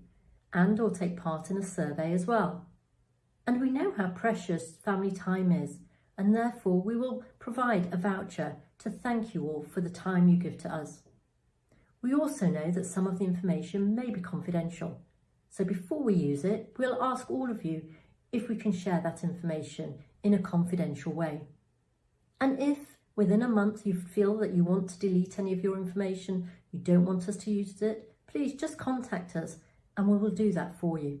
and or take part in a survey as well. And we know how precious family time is, and therefore we will provide a voucher to thank you all for the time you give to us. We also know that some of the information may be confidential, so before we use it, we'll ask all of you if we can share that information in a confidential way. And if within a month you feel that you want to delete any of your information, you don't want us to use it, please just contact us and we will do that for you.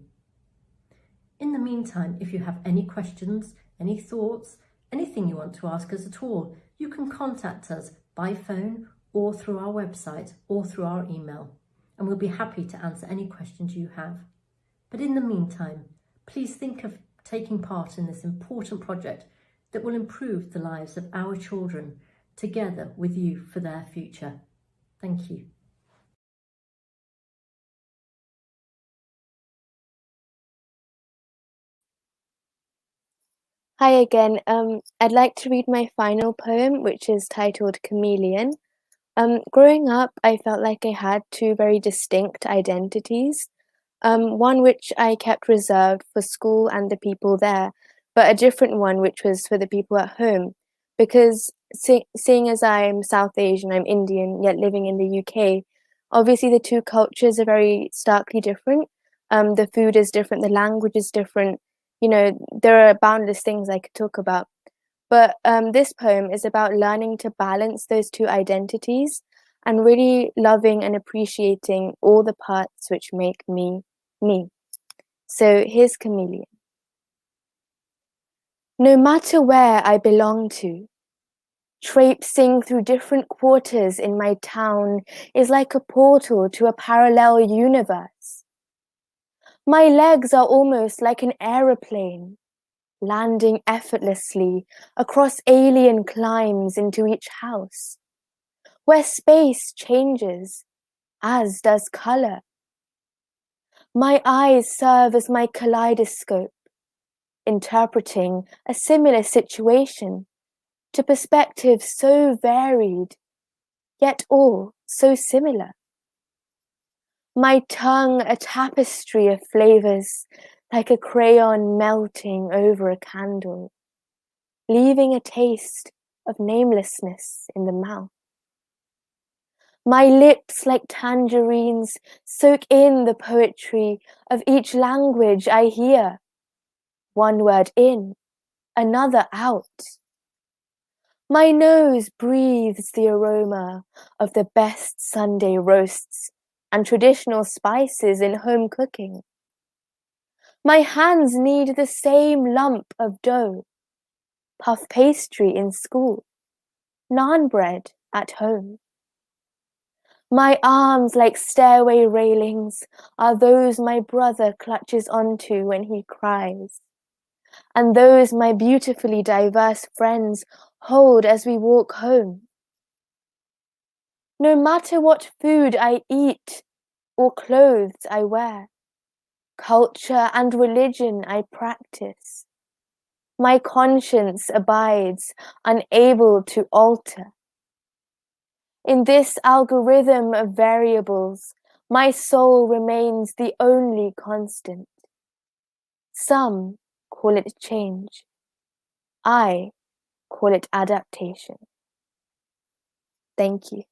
In the meantime, if you have any questions, any thoughts, anything you want to ask us at all, you can contact us by phone or through our website or through our email, and we'll be happy to answer any questions you have. But in the meantime, please think of taking part in this important project that will improve the lives of our children together with you for their future. Thank you. Hi again. I'd like to read my final poem, which is titled Chameleon. Growing up, I felt like I had two very distinct identities. One which I kept reserved for school and the people there, but a different one which was for the people at home. Because seeing as I'm South Asian, I'm Indian, yet living in the UK, obviously the two cultures are very starkly different. The food is different, the language is different. You know, there are boundless things I could talk about. But this poem is about learning to balance those two identities and really loving and appreciating all the parts which make me, me. So here's Chameleon. No matter where I belong to, traipsing through different quarters in my town is like a portal to a parallel universe. My legs are almost like an aeroplane, landing effortlessly across alien climes into each house, where space changes, as does color. My eyes serve as my kaleidoscope, interpreting a similar situation to perspectives so varied, yet all so similar. My tongue a tapestry of flavors, like a crayon melting over a candle, leaving a taste of namelessness in the mouth. My lips, like tangerines, soak in the poetry of each language I hear. One word in, another out. My nose breathes the aroma of the best Sunday roasts and traditional spices in home cooking. My hands knead the same lump of dough, puff pastry in school, naan bread at home. My arms, like stairway railings, are those my brother clutches onto when he cries, and those my beautifully diverse friends hold as we walk home. No matter what food I eat or clothes I wear, culture and religion I practice, my conscience abides, unable to alter. In this algorithm of variables, my soul remains the only constant. Some call it change. I call it adaptation. Thank you.